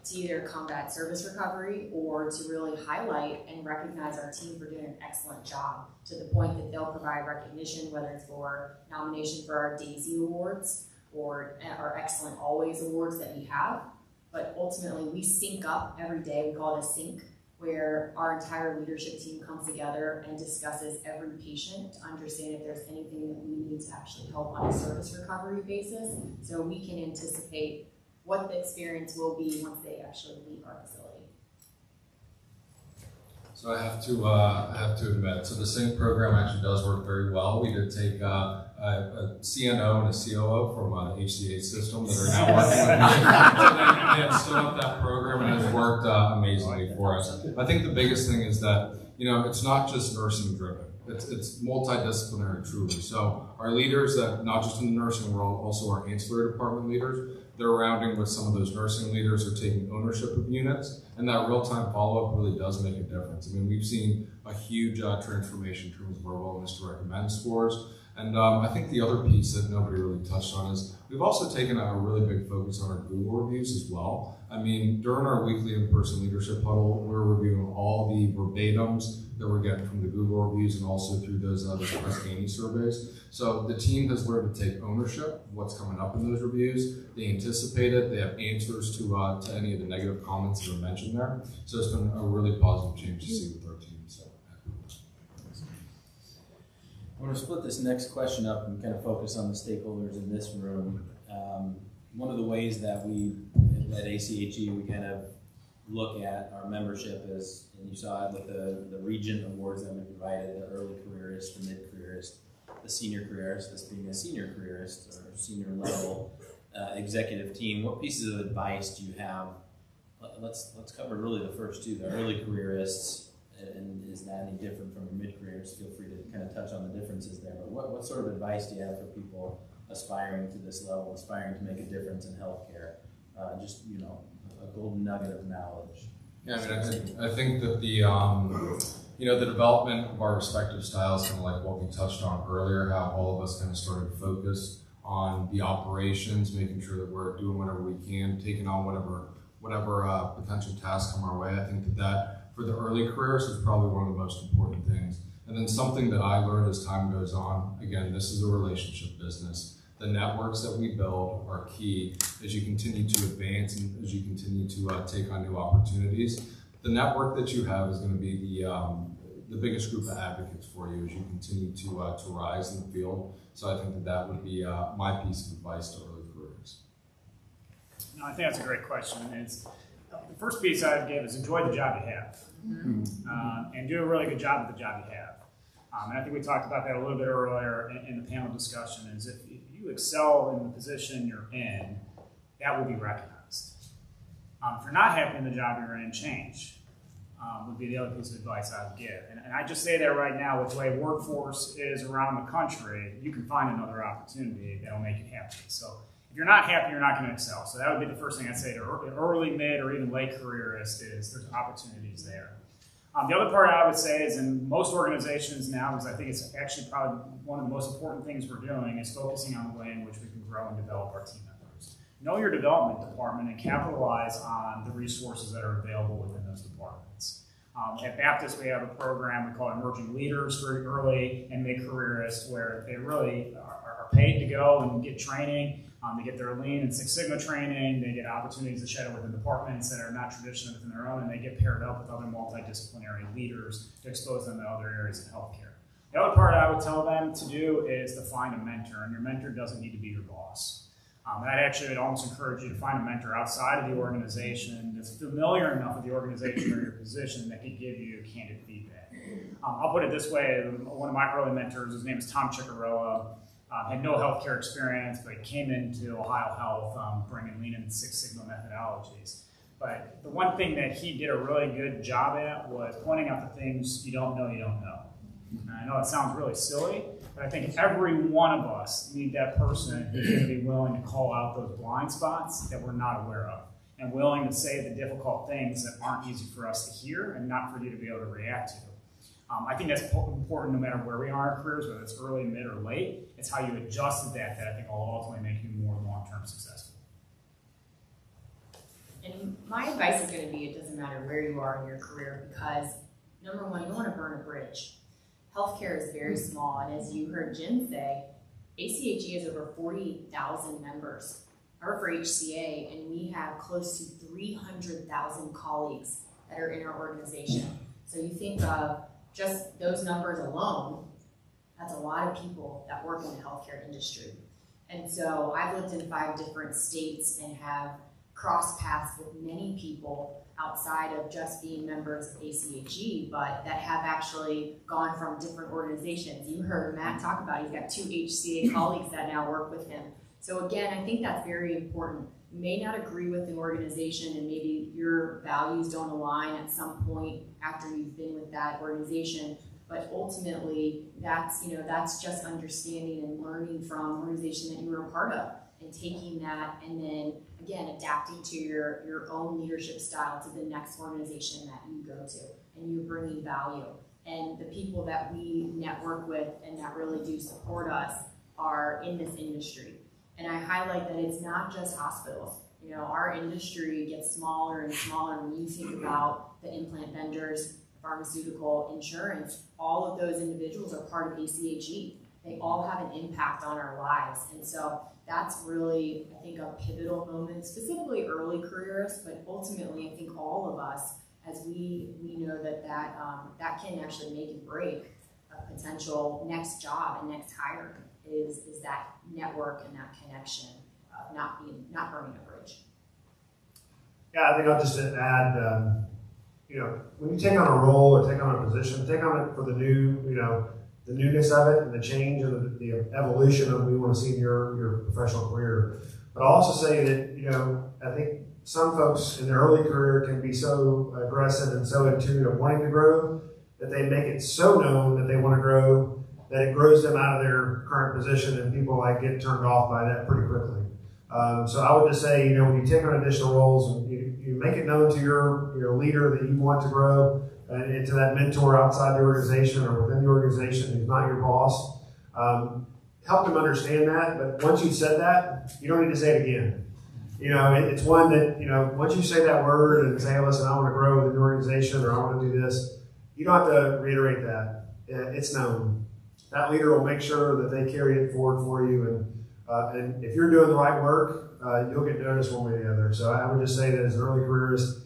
to either combat service recovery or to really highlight and recognize our team for doing an excellent job, to the point that they'll provide recognition, whether it's for nomination for our DAISY awards or our Excellent Always awards that we have. But ultimately, we sync up every day. We call it a sync, where our entire leadership team comes together and discusses every patient to understand if there's anything that we need to actually help on a service recovery basis, so we can anticipate what the experience will be once they actually leave our facility. So I have to admit, so the sync program actually does work very well. We did take a CNO and a COO from the HCA system that are now working with me. So they had stood up that program, and it's worked amazingly for us. I think the biggest thing is that, it's not just nursing driven. It's multidisciplinary, truly. So our leaders, that not just in the nursing world, also our ancillary department leaders, they're rounding with some of those nursing leaders who are taking ownership of units, and that real-time follow-up really does make a difference. I mean, we've seen a huge transformation in terms of our willingness to recommend scores. And I think the other piece that nobody really touched on is we've also taken a really big focus on our Google reviews as well. I mean, during our weekly in-person leadership huddle, we're reviewing all the verbatims that we're getting from the Google reviews and also through those Press Gainey surveys. So the team has learned to take ownership of what's coming up in those reviews. They anticipate it. They have answers to any of the negative comments that are mentioned there. So it's been a really positive change to see with our team. So. I want to split this next question up and kind of focus on the stakeholders in this room. One of the ways that we, at ACHE, we kind of look at our membership is, and you saw it with the region awards that we provided, the early careerist, the mid-careerist, the senior careerist, this being a senior careerist or senior level executive team. What pieces of advice do you have? Let's cover really the first two, the early careerists. And is that any different from your mid-careers? Feel free to kind of touch on the differences there. But what sort of advice do you have for people aspiring to this level, aspiring to make a difference in healthcare? Just, a golden nugget of knowledge. Yeah, I think that the the development of our respective styles, kind of like what we touched on earlier, how all of us kind of started to focus on the operations, making sure that we're doing whatever we can, taking on whatever potential tasks come our way. I think that for the early careers is probably one of the most important things. And then something that I learned as time goes on, again, this is a relationship business. The networks that we build are key as you continue to advance and as you continue to take on new opportunities. The network that you have is going to be the biggest group of advocates for you as you continue to rise in the field. So I think that would be my piece of advice to early careers. No, I think that's a great question. It's, the first piece I would give is enjoy the job you have, and do a really good job at the job you have. And I think we talked about that a little bit earlier in the panel discussion, is if you excel in the position you're in, that will be recognized. If you're not happy in the job you're in, change. Would be the other piece of advice I would give. And I just say that right now, with the way workforce is around the country, you can find another opportunity that will make you happy. So if you're not happy, you're not going to excel. So that would be the first thing I'd say to early, mid, or even late careerists is there's opportunities there. The other part I would say is in most organizations now, because I think it's actually probably one of the most important things we're doing, is focusing on the way in which we can grow and develop our team members. Know your development department and capitalize on the resources that are available within those departments. At Baptist, we have a program we call Emerging Leaders for early and mid-careerists, where they really are paid to go and get training. They get their Lean and Six Sigma training. They get opportunities to shadow within departments that are not traditionally within their own, and they get paired up with other multidisciplinary leaders to expose them to other areas of healthcare. The other part I would tell them to do is to find a mentor, and your mentor doesn't need to be your boss. I actually would almost encourage you to find a mentor outside of the organization that's familiar enough with the organization or your position that can give you candid feedback. I'll put it this way, one of my early mentors, his name is Tom Chikaroa, had no healthcare experience, but came into Ohio Health bringing Lean and Six Sigma methodologies. But the one thing that he did a really good job at was pointing out the things you don't know. And I know it sounds really silly, but I think every one of us need that person who's going to be willing to call out those blind spots that we're not aware of, and willing to say the difficult things that aren't easy for us to hear and not for you to be able to react to. I think that's important no matter where we are in our careers, whether it's early, mid, or late. It's how you adjust to that I think will ultimately make you more long-term successful. And my advice is going to be, it doesn't matter where you are in your career, because number one, you don't want to burn a bridge. Healthcare is very small, and as you heard Jim say, ACHE has over 40,000 members. I work for HCA, and we have close to 300,000 colleagues that are in our organization. So you think of just those numbers alone, that's a lot of people that work in the healthcare industry. And so I've lived in 5 different states and have crossed paths with many people outside of just being members of ACHE, but that have actually gone from different organizations. You heard Matt talk about, he's got 2 HCA colleagues that now work with him. So again, I think that's very important. You may not agree with an organization, and maybe your values don't align at some point after you've been with that organization, but ultimately that's just understanding and learning from the organization that you were a part of, and taking that and then again adapting to your own leadership style to the next organization that you go to, and you're bringing value. And the people that we network with and that really do support us are in this industry. And I highlight that it's not just hospitals. You know, our industry gets smaller and smaller. When you think about the implant vendors, pharmaceutical, insurance, all of those individuals are part of ACHE. They all have an impact on our lives. And so that's really, I think, a pivotal moment, specifically early careerists, but ultimately I think all of us, as we know that can actually make and break a potential next job and next hire is that network and that connection of not burning a bridge. Yeah, I think I'll just add, when you take on a role or take on a position, take on it for the new, the newness of it and the change and the evolution of what we want to see in your professional career. But I'll also say that, I think some folks in their early career can be so aggressive and so in tune of wanting to grow that they make it so known that they want to grow that it grows them out of their current position, and people get turned off by that pretty quickly. So I would just say, when you take on additional roles, and you make it known to your leader that you want to grow, and to that mentor outside the organization or within the organization who's not your boss, help them understand that. But once you've said that, you don't need to say it again. It's one that, once you say that word and say, hey, listen, I want to grow within the organization, or I want to do this, you don't have to reiterate that. It's known. That leader will make sure that they carry it forward for you. And if you're doing the right work, you'll get noticed one way or the other. So I would just say that as an early careerist,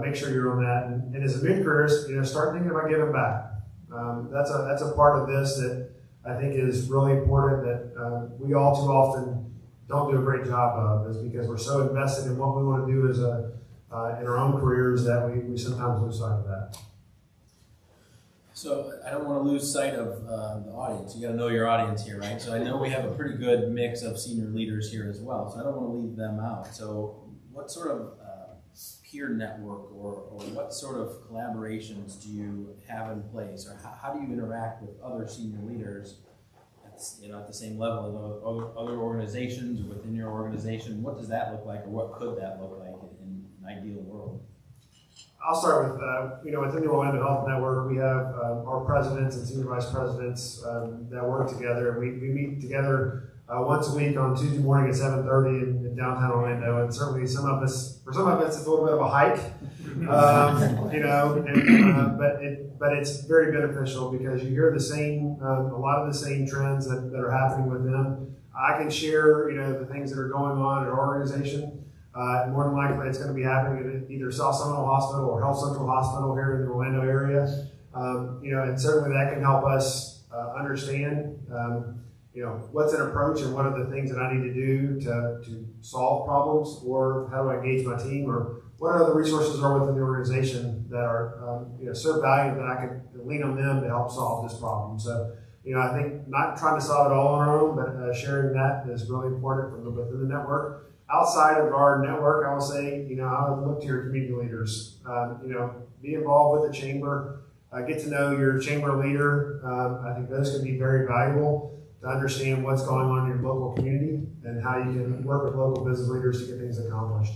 make sure you're on that. And as a mid-careerist, start thinking about giving back. That's a part of this that I think is really important that we all too often don't do a great job of, is because we're so invested in what we want to do as in our own careers that we sometimes lose sight of that. So I don't want to lose sight of the audience. You got to know your audience here, right? So I know we have a pretty good mix of senior leaders here as well, so I don't want to leave them out. So what sort of peer network or what sort of collaborations do you have in place, or how do you interact with other senior leaders at the same level of other organizations or within your organization? What does that look like, or what could that look like in an ideal world? I'll start with, within the Orlando Health Network, we have our presidents and senior vice presidents that work together. We meet together once a week on Tuesday morning at 7:30 in downtown Orlando, and certainly for some of us, it's a little bit of a hike, but it's very beneficial because you hear a lot of the same trends that are happening with them. I can share, the things that are going on in our organization. More than likely, it's going to be happening at either South Seminole Hospital or Health Central Hospital here in the Orlando area. And certainly that can help us understand, what's an approach and what are the things that I need to do to solve problems, or how do I engage my team, or what other resources are within the organization that are so valuable that I can lean on them to help solve this problem. So, I think not trying to solve it all on our own, but sharing that is really important from within the network. Outside of our network, I will say, I would look to your community leaders. Be involved with the chamber, get to know your chamber leader. I think those can be very valuable to understand what's going on in your local community and how you can work with local business leaders to get things accomplished.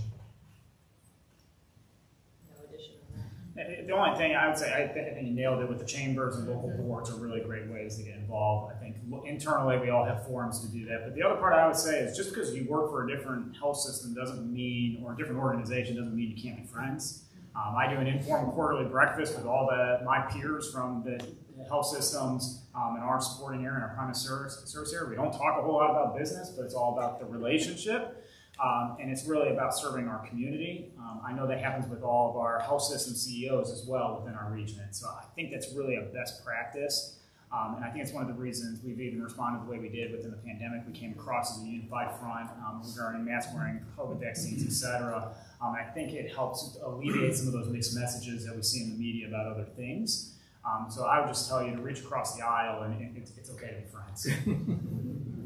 The only thing I would say, I think you nailed it with the chambers, and local boards are really great ways to get involved. I think internally we all have forums to do that. But the other part I would say is just because you work for a different health system doesn't mean, or a different organization doesn't mean you can't be friends. I do an informal quarterly breakfast with all my peers from the health systems in our supporting area, in our primary service area. We don't talk a whole lot about business, but it's all about the relationship. And it's really about serving our community. I know that happens with all of our health system CEOs as well within our region. And so I think that's really a best practice. And I think it's one of the reasons we've even responded the way we did within the pandemic. We came across as a unified front regarding mask wearing, COVID vaccines, et cetera. I think it helps alleviate some of those mixed messages that we see in the media about other things. So I would just tell you to reach across the aisle, and it's okay to be friends.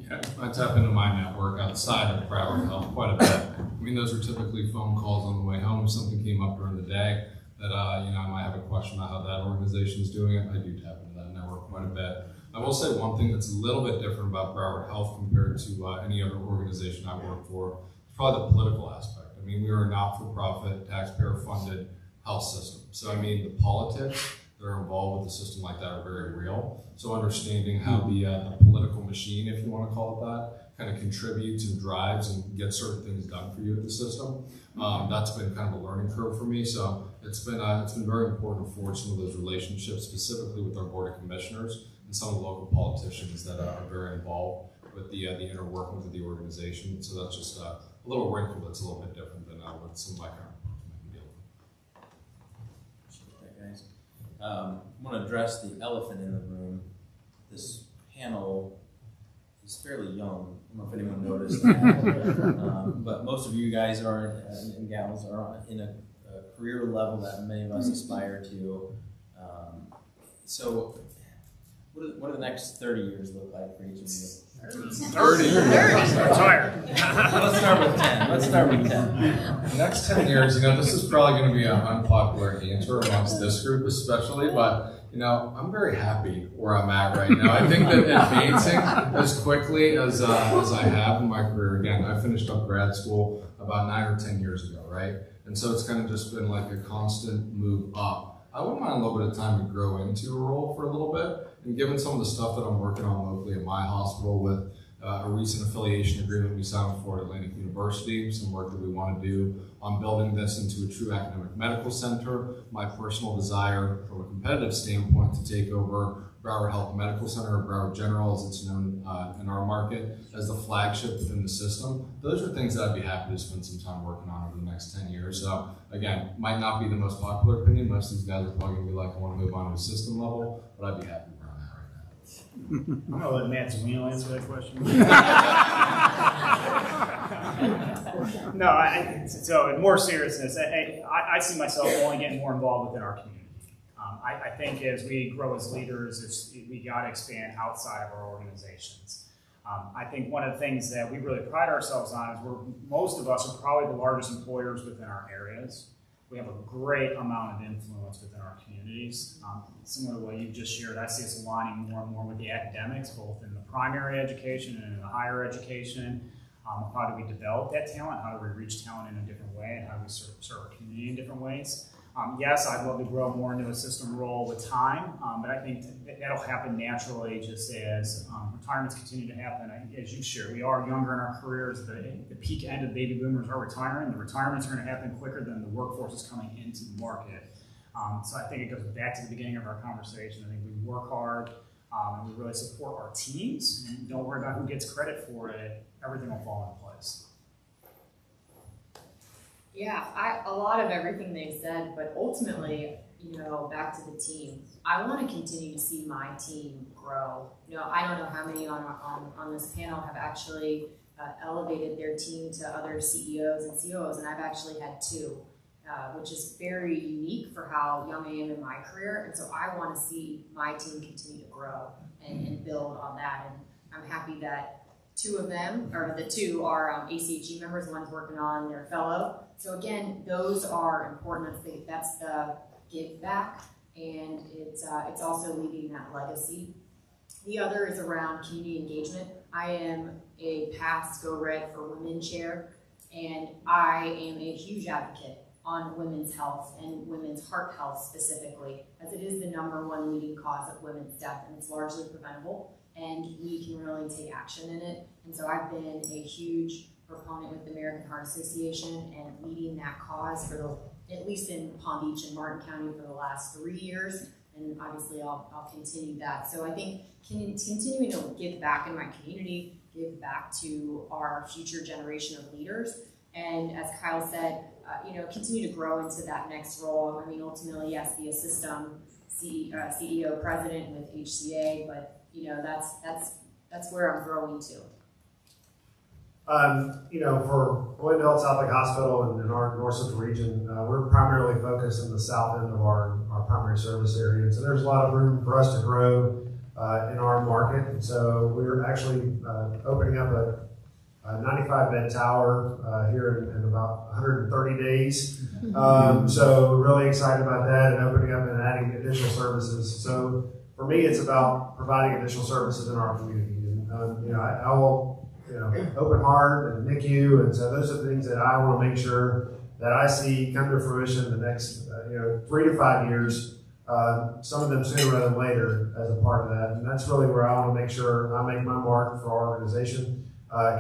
Yeah, I tap into my network outside of Broward Health quite a bit. I mean, those are typically phone calls on the way home. If something came up during the day that I might have a question about how that organization is doing it, I do tap into that network quite a bit. I will say one thing that's a little bit different about Broward Health compared to any other organization I work for is probably the political aspect. I mean, we are a not-for-profit, taxpayer-funded health system. So, I mean, the politics that are involved with a system like that are very real. So understanding how the political machine, if you want to call it that, kind of contributes and drives and gets certain things done for you at the system, that's been kind of a learning curve for me. So it's been very important to forge some of those relationships, specifically with our Board of Commissioners and some of the local politicians that are very involved with the inner workings of the organization. So that's just a little wrinkle that's a little bit different than what some of my current I want to address the elephant in the room. This panel is fairly young. I don't know if anyone noticed that. But most of you guys and gals are in a career level that many of us aspire to. So what do the next 30 years look like for each of you? 30 years. Retired. Let's start with 10. The next 10 years, this is probably going to be an unpopular answer amongst this group especially, but, I'm very happy where I'm at right now. I think that advancing as quickly as I have in my career, again, I finished up grad school about 9 or 10 years ago, right? And so it's kind of just been like a constant move up. I wouldn't mind a little bit of time to grow into a role for a little bit. And given some of the stuff that I'm working on locally at my hospital with a recent affiliation agreement we signed with Florida Atlantic University, some work that we want to do on building this into a true academic medical center. My personal desire from a competitive standpoint to take over Broward Health Medical Center, or Broward General as it's known in our market, as the flagship within the system. Those are things that I'd be happy to spend some time working on over the next 10 years. So again, might not be the most popular opinion. Most of these guys are probably going to be like, I want to move on to a system level, but I'd be happy where I'm at right now. I'm going to let Matt Zawino answer that question. No, so in more seriousness, I see myself only getting more involved within our community. I think as we grow as leaders, we got to expand outside of our organizations. I think one of the things that we really pride ourselves on is most of us are probably the largest employers within our areas. We have a great amount of influence within our communities. Similar to what you just shared, I see us aligning more and more with the academics, both in the primary education and in the higher education. How do we develop that talent? How do we reach talent in a different way? And how do we serve our community in different ways? Yes, I'd love to grow more into a system role with time, but I think that'll happen naturally just as retirements continue to happen. As you shared, we are younger in our careers. The peak end of baby boomers are retiring. The retirements are going to happen quicker than the workforce is coming into the market. So I think it goes back to the beginning of our conversation. I think we work hard and we really support our teams. And don't worry about who gets credit for it. Everything will fall into place. Yeah, a lot of everything they said, but ultimately, back to the team. I want to continue to see my team grow. I don't know how many on this panel have actually elevated their team to other CEOs and COOs, and I've actually had 2, which is very unique for how young I am in my career. And so I want to see my team continue to grow and build on that. And I'm happy that 2 of them, or the 2 are ACHE members, one's working on their fellow. So again, those are important. That's the give back, and it's also leaving that legacy. The other is around community engagement. I am a past Go Red for Women chair, and I am a huge advocate on women's health and women's heart health specifically, as it is the #1 leading cause of women's death, and it's largely preventable, and we can really take action in it. And so I've been a huge proponent with the American Heart Association and leading that cause for at least in Palm Beach and Martin County for the last 3 years, and obviously I'll continue that. So I think continuing to give back in my community, give back to our future generation of leaders, and as Kyle said, continue to grow into that next role. I mean, ultimately, yes, be a system CEO president with HCA, but that's where I'm growing to. For William Health South Lake Hospital and in our North Central region, we're primarily focused in the south end of our primary service area. And so there's a lot of room for us to grow in our market. And so we're actually opening up a 95-bed tower here in about 130 days. So we're really excited about that and opening up and adding additional services. So for me, it's about providing additional services in our community. And I will open heart and NICU, and so those are the things that I want to make sure that I see come to fruition in the next 3 to 5 years. Some of them sooner rather than later as a part of that, and that's really where I want to make sure I make my mark for our organization.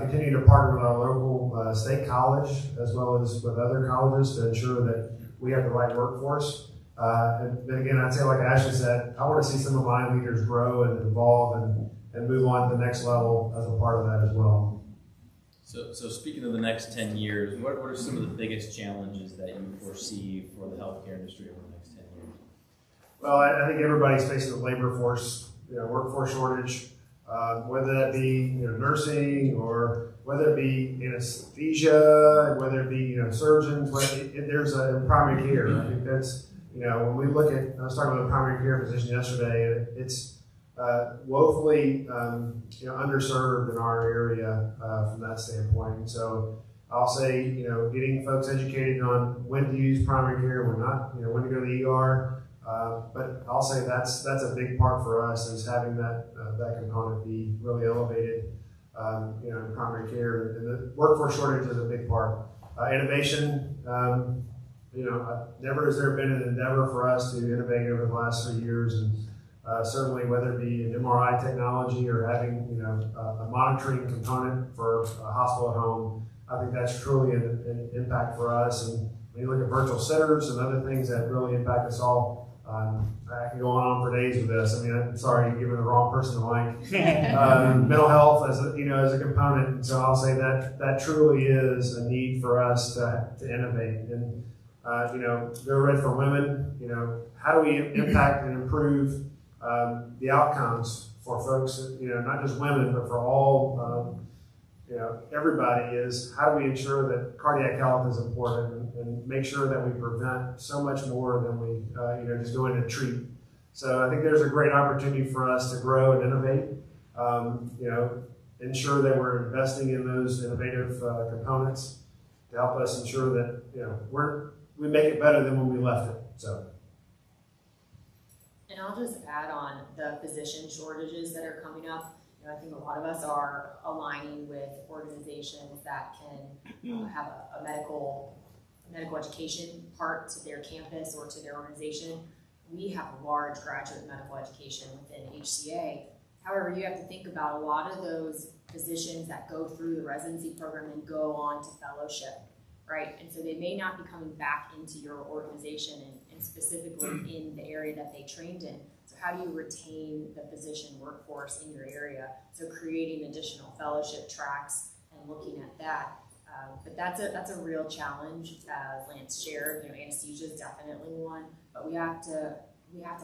Continue to partner with our local state college as well as with other colleges to ensure that we have the right workforce. And then again, I'd say, like Ashley said, I want to see some of my leaders grow and evolve and move on to the next level as a part of that as well. So speaking of the next 10 years, what are some of the biggest challenges that you foresee for the healthcare industry over the next 10 years? Well, I think everybody's facing a labor force, workforce shortage, whether that be nursing or whether it be anesthesia, whether it be surgeons. There's a primary care. I think that's when we look at. I was talking about a primary care physician yesterday, and it's woefully underserved in our area from that standpoint. And so I'll say, getting folks educated on when to use primary care, when not, when to go to the ER. But I'll say that's a big part for us, is having that component be really elevated, in primary care. And the workforce shortage is a big part. Innovation, never has there been an endeavor for us to innovate over the last 3 years. And certainly whether it be an MRI technology or having, you know, a monitoring component for a hospital at home. I think that's truly an impact for us. And when you look at virtual sitters and other things that really impact us all, I can go on for days with this. I mean, I'm sorry, you're giving the wrong person the mic. Mental health as a, you know, as a component. And so I'll say that that truly is a need for us to innovate. And you know, Go Red for Women. You know, how do we impact and improve the outcomes for folks? You know, not just women, but for all. You know, everybody is, how do we ensure that cardiac health is important and make sure that we prevent so much more than we, you know, just going to treat. So I think there's a great opportunity for us to grow and innovate, you know, ensure that we're investing in those innovative components to help us ensure that, you know, we make it better than when we left it. So. And I'll just add on the physician shortages that are coming up. I think a lot of us are aligning with organizations that can have a medical education part to their campus or to their organization. We have a large graduate medical education within HCA. However, you have to think about a lot of those physicians that go through the residency program and go on to fellowship, right? And so they may not be coming back into your organization and specifically in the area that they trained in. How do you retain the physician workforce in your area? So creating additional fellowship tracks and looking at that. But that's a real challenge, as Lance shared. You know, anesthesia is definitely one, but we have to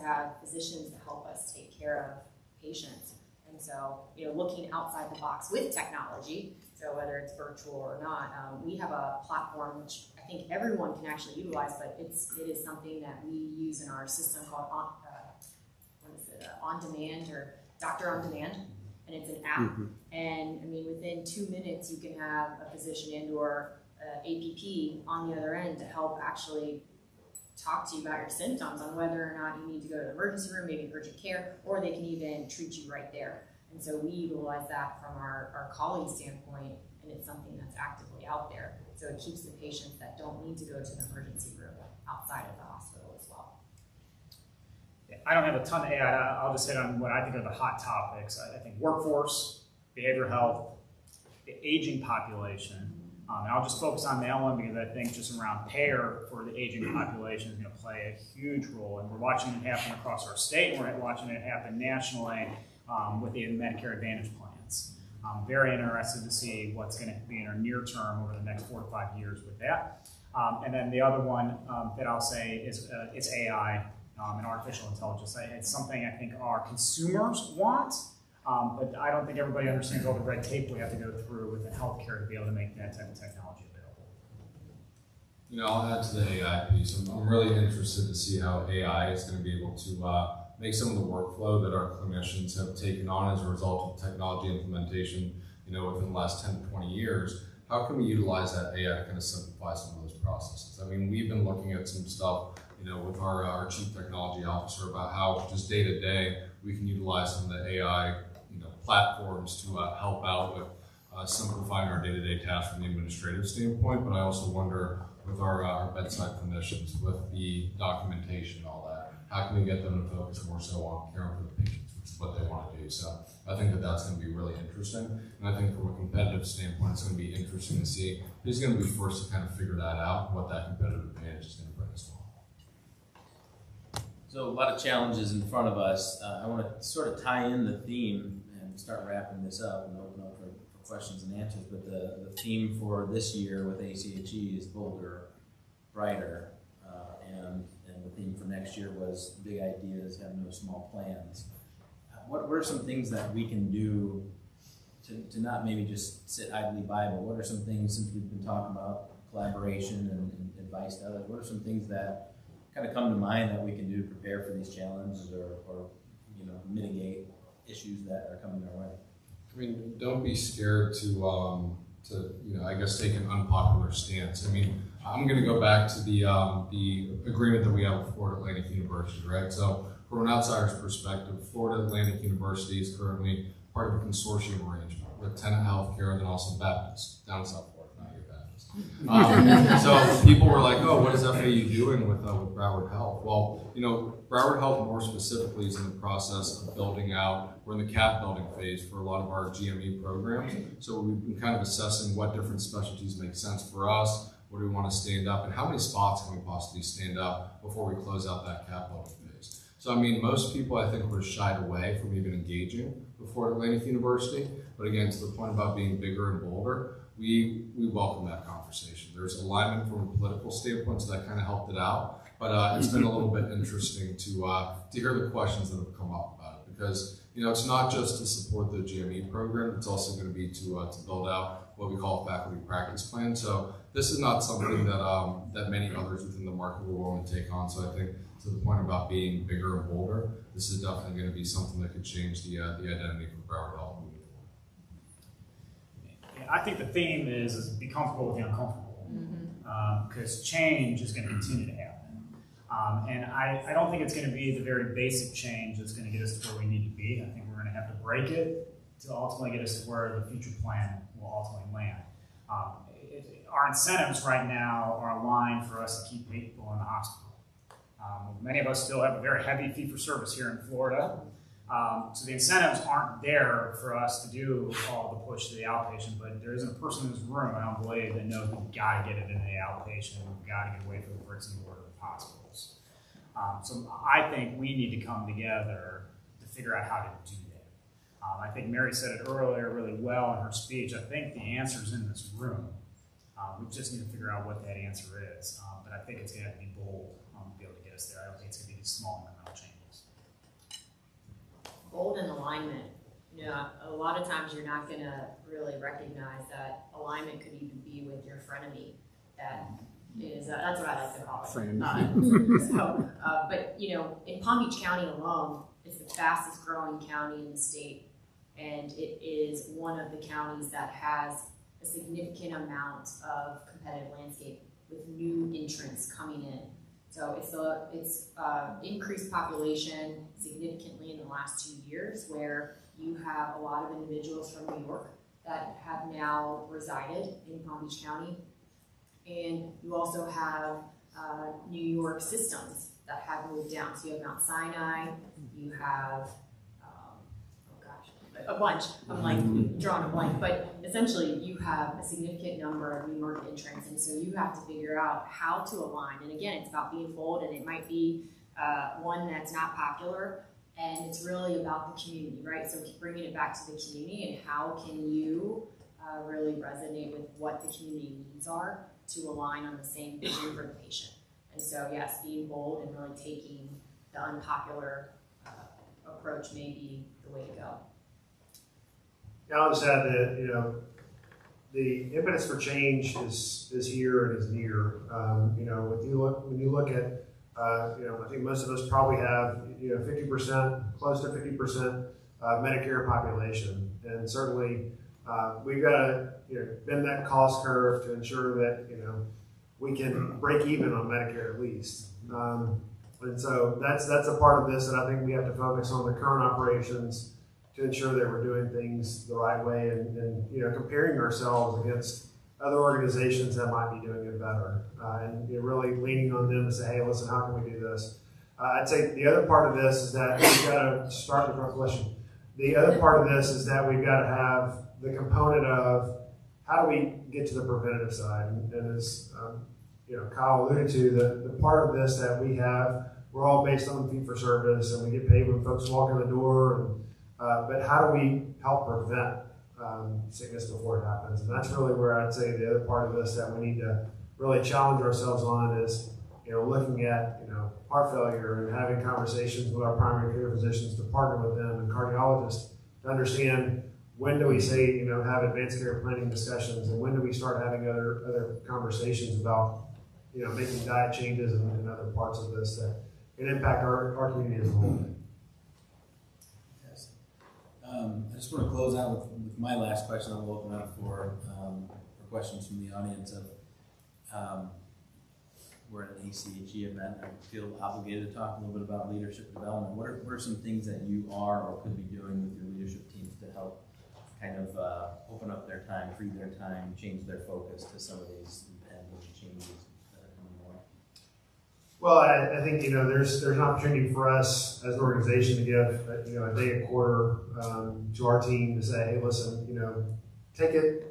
have physicians to help us take care of patients. And so, you know, looking outside the box with technology. So whether it's virtual or not, we have a platform which I think everyone can actually utilize, but it is something that we use in our system called On Demand or Doctor On Demand, and it's an app. And I mean, within 2 minutes, you can have a physician and/or APP on the other end to help actually talk to you about your symptoms on whether or not you need to go to the emergency room, maybe urgent care, or they can even treat you right there. And so we utilize that from our colleague standpoint, and it's something that's actively out there. So it keeps the patients that don't need to go to the emergency room outside of the hospital as well. I don't have a ton to add. I'll just hit on what I think are the hot topics. I think workforce, behavioral health, the aging population. And I'll just focus on that one because I think just around payer for the aging population is going to play a huge role. And we're watching it happen across our state, and we're watching it happen nationally with the Medicare Advantage plans. I'm very interested to see what's going to be in our near term over the next 4 to 5 years with that. And then the other one that I'll say is it's AI. And artificial intelligence. It's something I think our consumers want, but I don't think everybody understands all the red tape we have to go through within healthcare to be able to make that type of technology available. You know, I'll add to the AI piece. I'm really interested to see how AI is going to be able to make some of the workflow that our clinicians have taken on as a result of technology implementation, you know, within the last 10 to 20 years. How can we utilize that AI to kind of simplify some of those processes? I mean, we've been looking at some stuff, you know, with our chief technology officer about how just day to day we can utilize some of the AI, you know, platforms to help out with simplifying our day-to-day tasks from the administrative standpoint. But I also wonder with our bedside clinicians, with the documentation and all that, how can we get them to focus more so on caring for the patients, which is what they want to do. So I think that that's going to be really interesting. And I think from a competitive standpoint, it's going to be interesting to see who's going to be first to kind of figure that out and what that competitive advantage is going to bring as well. So a lot of challenges in front of us. I want to sort of tie in the theme and start wrapping this up and open up for questions and answers. But the theme for this year with ACHE is bolder, brighter, and the theme for next year was big ideas have no small plans. What are some things that we can do to not maybe just sit idly by, but what are some things, since we've been talking about collaboration and advice to others, what are some things that kind of come to mind that we can do to prepare for these challenges or you know, mitigate issues that are coming our way? I mean, don't be scared to you know, I guess take an unpopular stance. I mean, I'm going to go back to the agreement that we have with Florida Atlantic University, right? So from an outsider's perspective, Florida Atlantic University is currently part of a consortium arrangement with Tenet Healthcare and then also Baptist, down in South Florida, not your Baptist. So people were like, oh, what is FAU doing with Broward Health? Well, you know, Broward Health more specifically is in the process of building out, we're in the cap building phase for a lot of our GME programs. So we've been kind of assessing what different specialties make sense for us, what do we want to stand up, and how many spots can we possibly stand up before we close out that cap building phase. So I mean, most people I think would have shied away from even engaging before Atlantic University, but again, to the point about being bigger and bolder, we welcome that conversation. There's alignment from a political standpoint, so that kind of helped it out. But it's been a little bit interesting to hear the questions that have come up about it, because you know it's not just to support the GME program; it's also going to be to build out what we call a faculty practice plan. So this is not something that that many others within the market will want to take on. So I think to the point about being bigger and bolder, this is definitely going to be something that could change the identity for Broward Health. I think the theme is be comfortable with the uncomfortable, because change is going to continue to happen. And I don't think it's going to be the very basic change that's going to get us to where we need to be. I think we're going to have to break it to ultimately get us to where the future plan will ultimately land. Our incentives right now are aligned for us to keep people in the hospital. Many of us still have a very heavy fee-for-service here in Florida. So the incentives aren't there for us to do all the push to the outpatient, but there isn't a person in this room, I don't believe, that knows we've got to get it into the outpatient, we've got to get away from the bricks and mortar of hospitals. So I think we need to come together to figure out how to do that. I think Mary said it earlier really well in her speech. I think the answer's in this room. We just need to figure out what that answer is. But I think it's going to have to be bold to be able to get us there. I don't think it's going to be these small incremental changes. Bold and alignment. You know, a lot of times you're not going to really recognize that alignment could even be with your frenemy. That is, that's what I like to call it. But you know, in Palm Beach County alone, it's the fastest growing county in the state, and it is one of the counties that has a significant amount of competitive landscape with new entrants coming in. So it's increased population significantly in the last 2 years, where you have a lot of individuals from New York that have now resided in Palm Beach County. And you also have New York systems that have moved down. So you have Mount Sinai, you have, a bunch. I'm like drawing a blank, but essentially you have a significant number of New York entrants, and so you have to figure out how to align. And again, it's about being bold, and it might be one that's not popular, and it's really about the community, right? So bringing it back to the community, and how can you really resonate with what the community needs are to align on the same vision for the patient. And so yes, being bold and really taking the unpopular approach may be the way to go. I'll just add that, you know, the impetus for change is here and is near. You know, when you look at, you know, I think most of us probably have, you know, 50%, close to 50% Medicare population, and certainly we've got to, you know, bend that cost curve to ensure that, you know, we can break even on Medicare at least. And so that's a part of this that I think we have to focus on the current operations to ensure that we're doing things the right way, and you know, comparing ourselves against other organizations that might be doing it better, and you know, really leaning on them to say, hey, listen, how can we do this? I'd say the other part of this is that we've got to start with our question. The other part of this is that we've got to have the component of how do we get to the preventative side, and as you know, Kyle alluded to, the part of this that we have, we're all based on fee for service, and we get paid when folks walk in the door, and but how do we help prevent sickness before it happens? And that's really where I'd say the other part of this that we need to really challenge ourselves on is, you know, looking at, you know, heart failure and having conversations with our primary care physicians to partner with them and cardiologists to understand when do we say, you know, have advanced care planning discussions, and when do we start having other conversations about, you know, making diet changes and other parts of this that can impact our community as a whole. I just want to close out with my last question. I'll open up for questions from the audience. We're at an ACHE event. I feel obligated to talk a little bit about leadership development. What are some things that you are or could be doing with your leadership teams to help kind of open up their time, free their time, change their focus to some of these impending changes that are coming along? Well, I think, there's an opportunity for us as an organization to give, a day a quarter to our team to say, hey, listen, take it.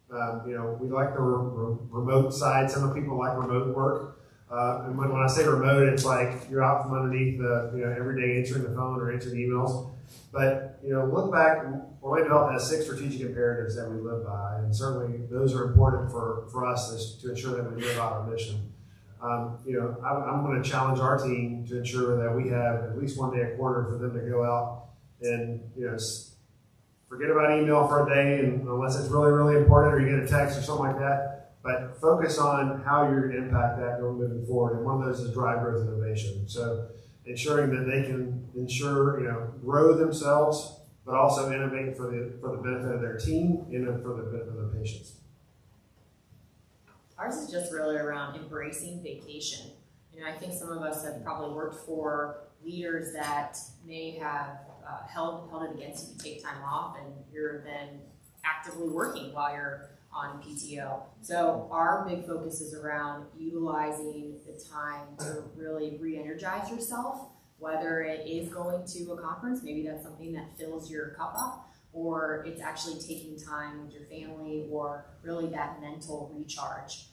We like the remote side. Some people like remote work. And when I say remote, it's like you're out from underneath every day answering the phone or answering emails. But, look back, Orlando Health has 6 strategic imperatives that we live by. And certainly those are important for us to ensure that we live out our mission. I'm going to challenge our team to ensure that we have at least one day a quarter for them to go out and, forget about email for a day, and unless it's really, really important or you get a text or something like that, but focus on how you're going to impact that moving forward. And one of those is drive growth and innovation. So ensuring that they can grow themselves, but also innovate for the benefit of their team and for the benefit of the patients. Ours is just really around embracing vacation. I think some of us have probably worked for leaders that may have held it against you to take time off, and you're then actively working while you're on PTO. So our big focus is around utilizing the time to really re-energize yourself, whether it is going to a conference, maybe that's something that fills your cup up, or it's actually taking time with your family, or really that mental recharge.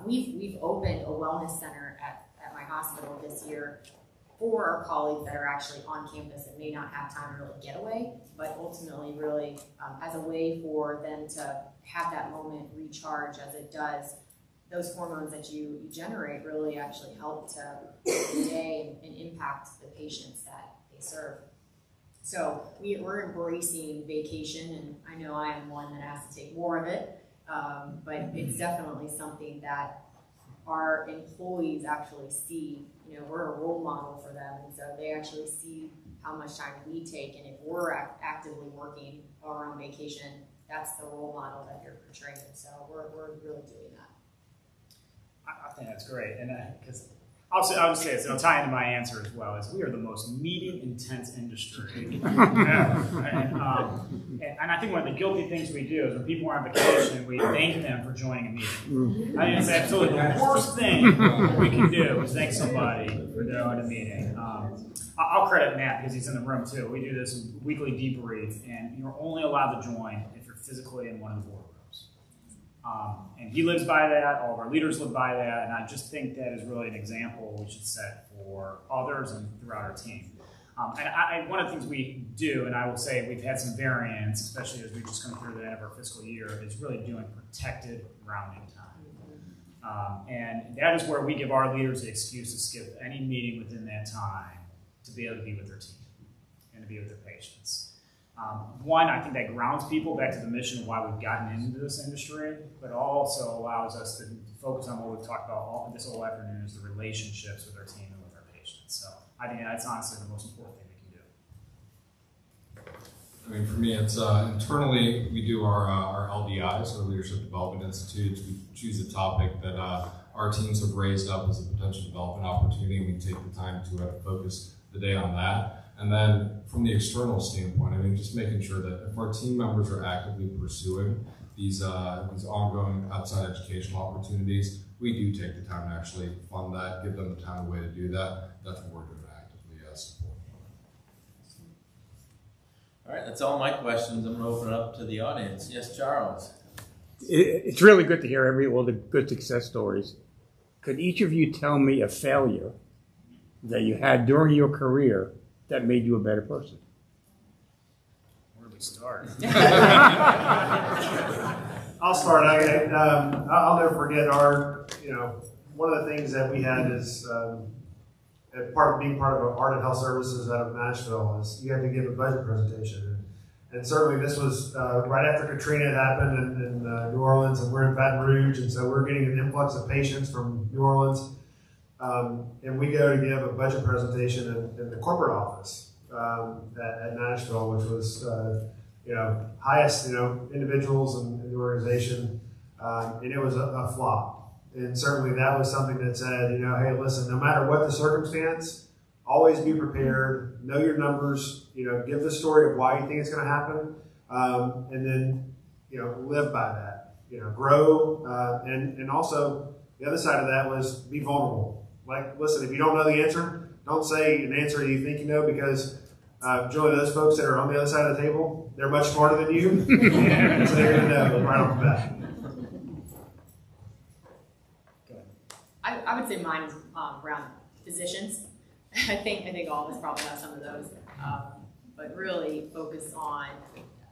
We've opened a wellness center at my hospital this year for our colleagues that are actually on campus and may not have time to really get away, but ultimately really as a way for them to have that moment recharge, as it does. Those hormones that you generate really actually help to the day and impact the patients that they serve. So we're embracing vacation, and I know I am one that has to take more of it, but it's definitely something that our employees actually see. We're a role model for them, and so they actually see how much time we take, and if we're actively working while we're on vacation, that's the role model that they're portraying. So we're really doing that. I think that's great, and because I would say this, and I'll tie into my answer as well, is we are the most meeting-intense industry ever. And I think one of the guilty things we do is when people are on vacation, we thank them for joining a meeting. I mean, it's absolutely the worst thing we can do is thank somebody for joining a meeting. I'll credit Matt because he's in the room too. We do this weekly debrief, and you're only allowed to join if you're physically in one of the boardrooms. And he lives by that, all of our leaders live by that, and I just think that is really an example we should set for others and throughout our team. And one of the things we do, and I will say we've had some variance, especially as we just come through the end of our fiscal year, is really doing protected rounding time. And that is where we give our leaders the excuse to skip any meeting within that time to be able to be with their team and to be with their patients. One, I think that grounds people back to the mission of why we've gotten into this industry, but also allows us to focus on what we've talked about this whole afternoon, is the relationships with our team and with our patients. So I think that's honestly the most important thing we can do. I mean, for me, it's internally we do our LDIs, our Leadership Development Institutes. We choose a topic that our teams have raised up as a potential development opportunity. We take the time to focus the day on that. And then from the external standpoint, I mean, just making sure that if our team members are actively pursuing these ongoing outside educational opportunities, we do take the time to actually fund that, give them the time and way to do that. That's what we're doing actively support. All right, that's all my questions. I'm going to open it up to the audience. Yes, Charles. It's really good to hear all the good success stories. Could each of you tell me a failure that you had during your career that made you a better person? Where do we start? I'll start. I'll never forget one of the things that we had is being part of Art and Health Services out of Nashville is you had to give a budget presentation. And certainly this was right after Katrina had happened in New Orleans, and we're in Baton Rouge, and so we're getting an influx of patients from New Orleans. And we go to give a budget presentation in the corporate office at Nashville, which was highest individuals in the organization, and it was a flop. And certainly that was something that said, hey, listen, no matter what the circumstance, always be prepared, know your numbers, give the story of why you think it's going to happen, and then live by that. Grow, and also the other side of that was be vulnerable. Like, listen, if you don't know the answer, don't say an answer you think you know, because generally those folks that are on the other side of the table, they're much smarter than you, so they're going to know right off the bat. I would say mine is around physicians. I think all of us probably have some of those, but really focus on,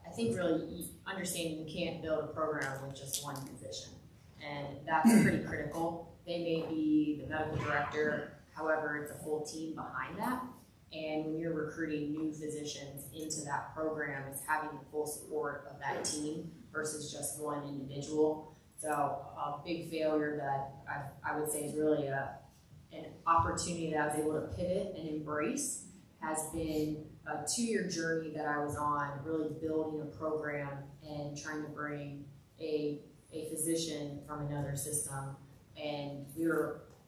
I think really understanding you can't build a program with just one physician, and that's pretty critical. They may be the medical director, however, it's a full team behind that, and when you're recruiting new physicians into that program, it's having the full support of that team versus just one individual. So a big failure that I would say is really an opportunity that I was able to pivot and embrace has been a 2-year journey that I was on, really building a program and trying to bring a physician from another system. And we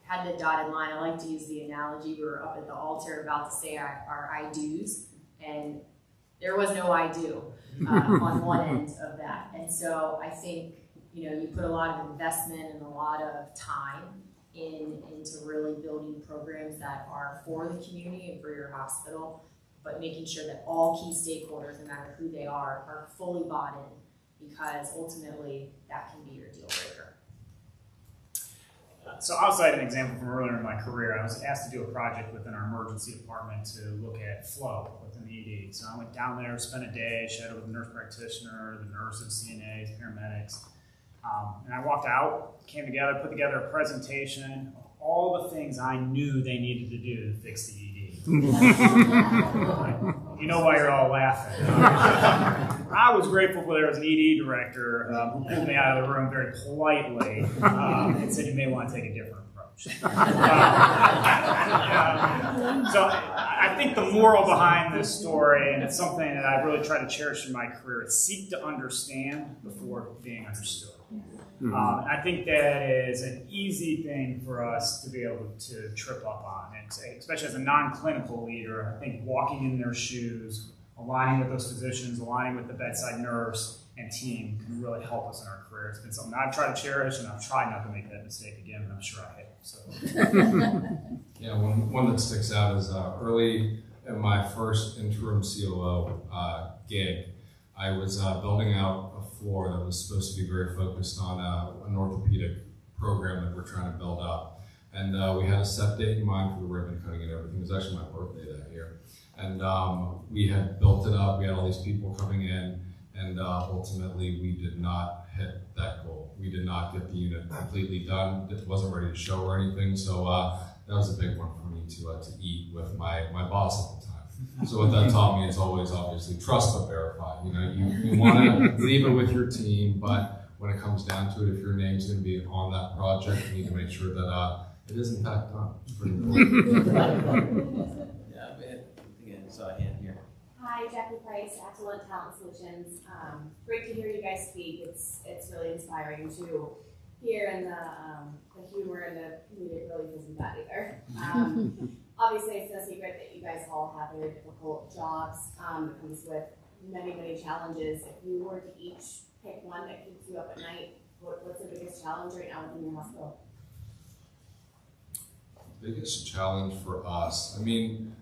had the dotted line. I like to use the analogy, we were up at the altar about to say our I do's, and there was no I do on one end of that. And so I think you put a lot of investment and a lot of time into really building programs that are for the community and for your hospital, but making sure that all key stakeholders, no matter who they are fully bought in, because ultimately that can be your deal breaker. So I'll cite an example from earlier in my career. I was asked to do a project within our emergency department to look at flow within the ED. So I went down there, spent a day, shadowed with the nurse practitioner, the nurses, CNAs, paramedics. And I walked out, came together, put together a presentation of all the things I knew they needed to do to fix the ED. You know why you're all laughing. I was grateful there was an ED director who pulled me out of the room very politely and said you may want to take a different approach. So I think the moral behind this story, and it's something that I really try to cherish in my career, is seek to understand before being understood. I think that is an easy thing for us to be able to trip up on, and especially as a non-clinical leader. I think walking in their shoes, aligning with those physicians, aligning with the bedside nurse and team can really help us in our career. It's been something I've tried to cherish, and I've tried not to make that mistake again, and I'm sure I have. So. Yeah, one that sticks out is early in my first interim COO gig, I was building out a floor that was supposed to be very focused on an orthopedic program that we're trying to build up. And we had a set date in mind for the ribbon cutting and everything. It was actually my birthday that year. And we had built it up, we had all these people coming in, and ultimately we did not hit that goal. We did not get the unit completely done. It wasn't ready to show or anything, so that was a big one for me to eat with my boss at the time. So what that taught me is always, obviously, trust but verify. You want to leave it with your team, but when it comes down to it, if your name's going to be on that project, you need to make sure that it is in fact done. It's pretty important. So I hand here. Hi, Jackie Price, Excellent Talent Solutions. Great to hear you guys speak. It's really inspiring to hear, and the humor and the comedic relief isn't bad either. Obviously, it's no secret that you guys all have very difficult jobs. It comes with many, many challenges. If you were to each pick one that keeps you up at night, what's the biggest challenge right now within your hospital? Biggest challenge for us, I mean,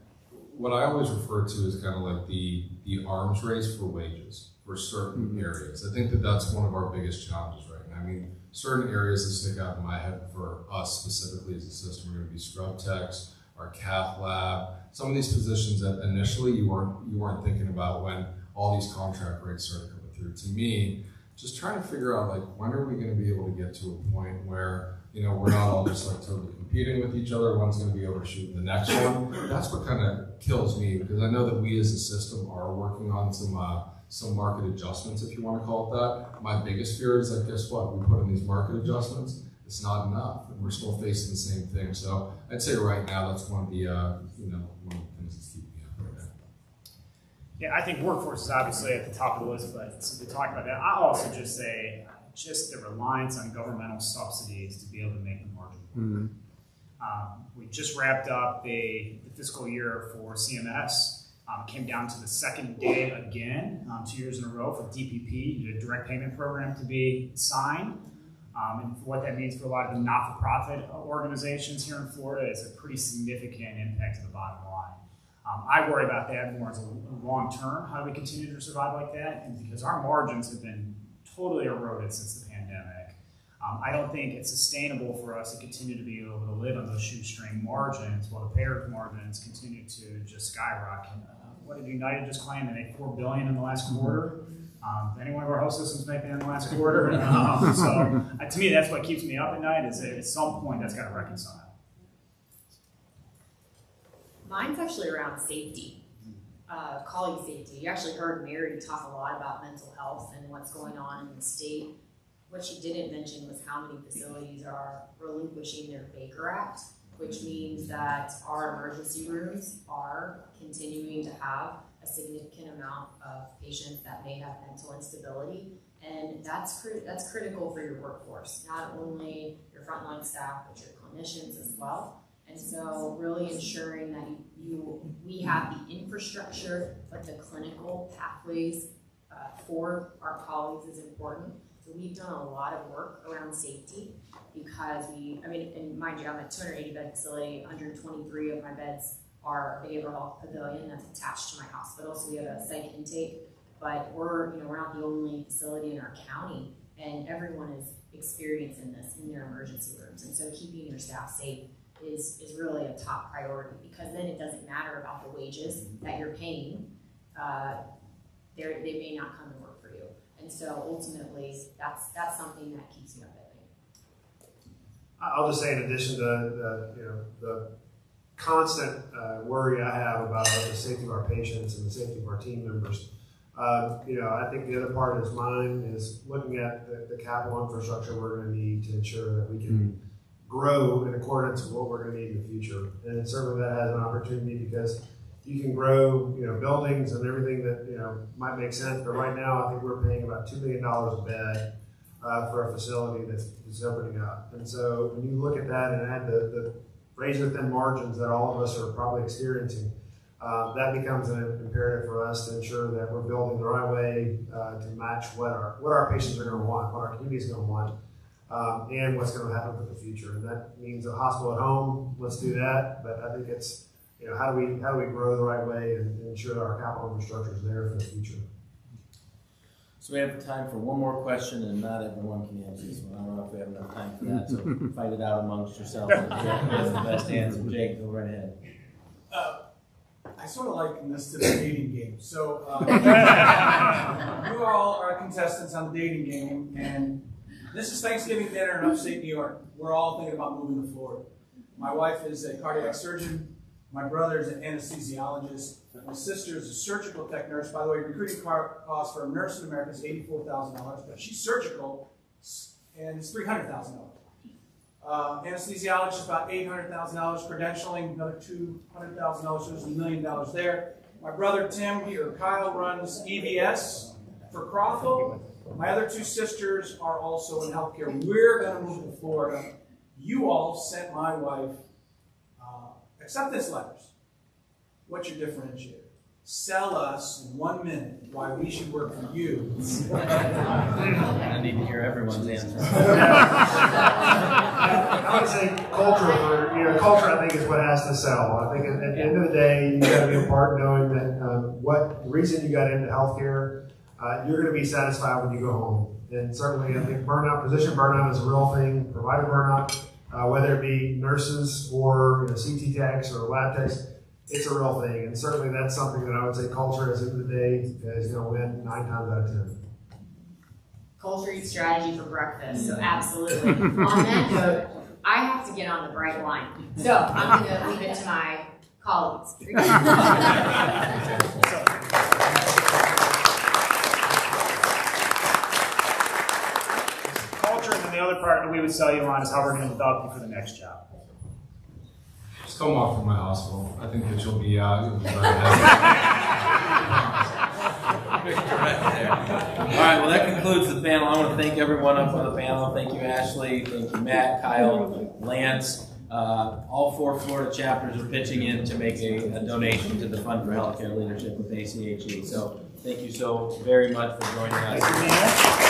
what I always refer to is kind of like the arms race for wages for certain areas. I think that that's one of our biggest challenges right now. I mean, certain areas that stick out in my head for us specifically as a system are going to be scrub techs, our cath lab, some of these positions that initially you weren't thinking about when all these contract rates started coming through. To me, just trying to figure out, like, when are we going to be able to get to a point where, we're not all just like totally competing with each other, one's going to be overshooting the next one. That's what kind of kills me, because I know that we as a system are working on some market adjustments, if you want to call it that. My biggest fear is that, guess what, we put in these market adjustments, it's not enough, and we're still facing the same thing. So I'd say right now that's one of the one of the things that's keeping me up right now. Yeah, I think workforce is obviously at the top of the list, but to talk about that, I'll also just say just the reliance on governmental subsidies to be able to make the margin work. We just wrapped up the fiscal year for CMS. Came down to the second day again, 2 years in a row for DPP, a direct payment program to be signed. And what that means for a lot of the not-for-profit organizations here in Florida is a pretty significant impact to the bottom line. I worry about that more as a long term. How do we continue to survive like that? And because our margins have been totally eroded since the pandemic, I don't think it's sustainable for us to continue to be able to live on those shoestring margins while the payer margins continue to just skyrocket. What did United just claim? They made $4 billion in the last quarter. Any one of our health systems make that in the last quarter? So to me, that's what keeps me up at night. Is that at some point that's got to reconcile. Mine's actually around safety, colleague safety. You actually heard Mary talk a lot about mental health and what's going on in the state. What she didn't mention was how many facilities are relinquishing their Baker Act, which means that our emergency rooms are continuing to have a significant amount of patients that may have mental instability, and that's critical for your workforce, not only your frontline staff, but your clinicians as well. And so really ensuring that we have the infrastructure, but the clinical pathways for our colleagues is important. So we've done a lot of work around safety because and mind you, I'm at a 280-bed facility, 123 of my beds are a behavioral health pavilion that's attached to my hospital, so we have a psych intake, but we're not the only facility in our county, and everyone is experiencing this in their emergency rooms, and so keeping your staff safe is really a top priority, because then it doesn't matter about the wages that you're paying. They may not come to work for you. And so ultimately, that's something that keeps me up at night. I'll just say, in addition to the constant worry I have about the safety of our patients and the safety of our team members, I think the other part is mine is looking at the capital infrastructure we're going to need to ensure that we can grow in accordance with what we're going to need in the future. And certainly that has an opportunity, because you can grow, buildings and everything that, might make sense. But right now, I think we're paying about $2 million a bed for a facility that's opening up. And so when you look at that and add the razor-thin margins that all of us are probably experiencing, that becomes an imperative for us to ensure that we're building the right way to match what our patients are going to want, what our community is going to want, and what's going to happen for the future. And that means a hospital at home. Let's do that. But I think it's how do we grow the right way and ensure that our capital infrastructure is there for the future. So we have time for one more question, and not everyone can answer this one. I don't know if we have enough time for that, so fight it out amongst yourselves. That's the best answer. Jake, go right ahead. I sort of liken this to the dating game. So you all are contestants on the dating game, and this is Thanksgiving dinner in upstate New York. We're all thinking about moving to Florida. My wife is a cardiac surgeon. My brother is an anesthesiologist. My sister is a surgical tech nurse. By the way, recruiting cost for a nurse in America is $84,000, but she's surgical, and it's $300,000. Anesthesiologist, about $800,000. Credentialing, another $200,000, so there's $1 million there. My brother Tim, or Kyle, runs EVS for Crawford. My other two sisters are also in healthcare. We're going to move to Florida. You all sent my wife acceptance letters. What's your differentiator? Sell us in 1 minute why we should work for you. I need to hear everyone's answer. I would say culture. Culture, I think, is what has to sell. I think at the end of the day, you got to be a part knowing that what reason you got into healthcare, you're going to be satisfied when you go home. And certainly, I think physician burnout is a real thing. Provider burnout, whether it be nurses or CT techs or lab techs, it's a real thing. And certainly, that's something that I would say culture, at the end of the day, is going to win 9 times out of 10. Culture eats strategy for breakfast, so absolutely. On that note, I have to get on the bright line. So I'm going to leave it to my colleagues. Culture, and then the other part that we would sell you on is how we're going to develop you for the next job. Just come off from my hospital. I think that you'll be very happy. All right, well, that concludes the panel. I want to thank everyone up on the panel. Thank you, Ashley. Thank you, Matt, Kyle, Lance. All 4 Florida chapters are pitching in to make a donation to the Fund for Healthcare Leadership with ACHE. So thank you so very much for joining us.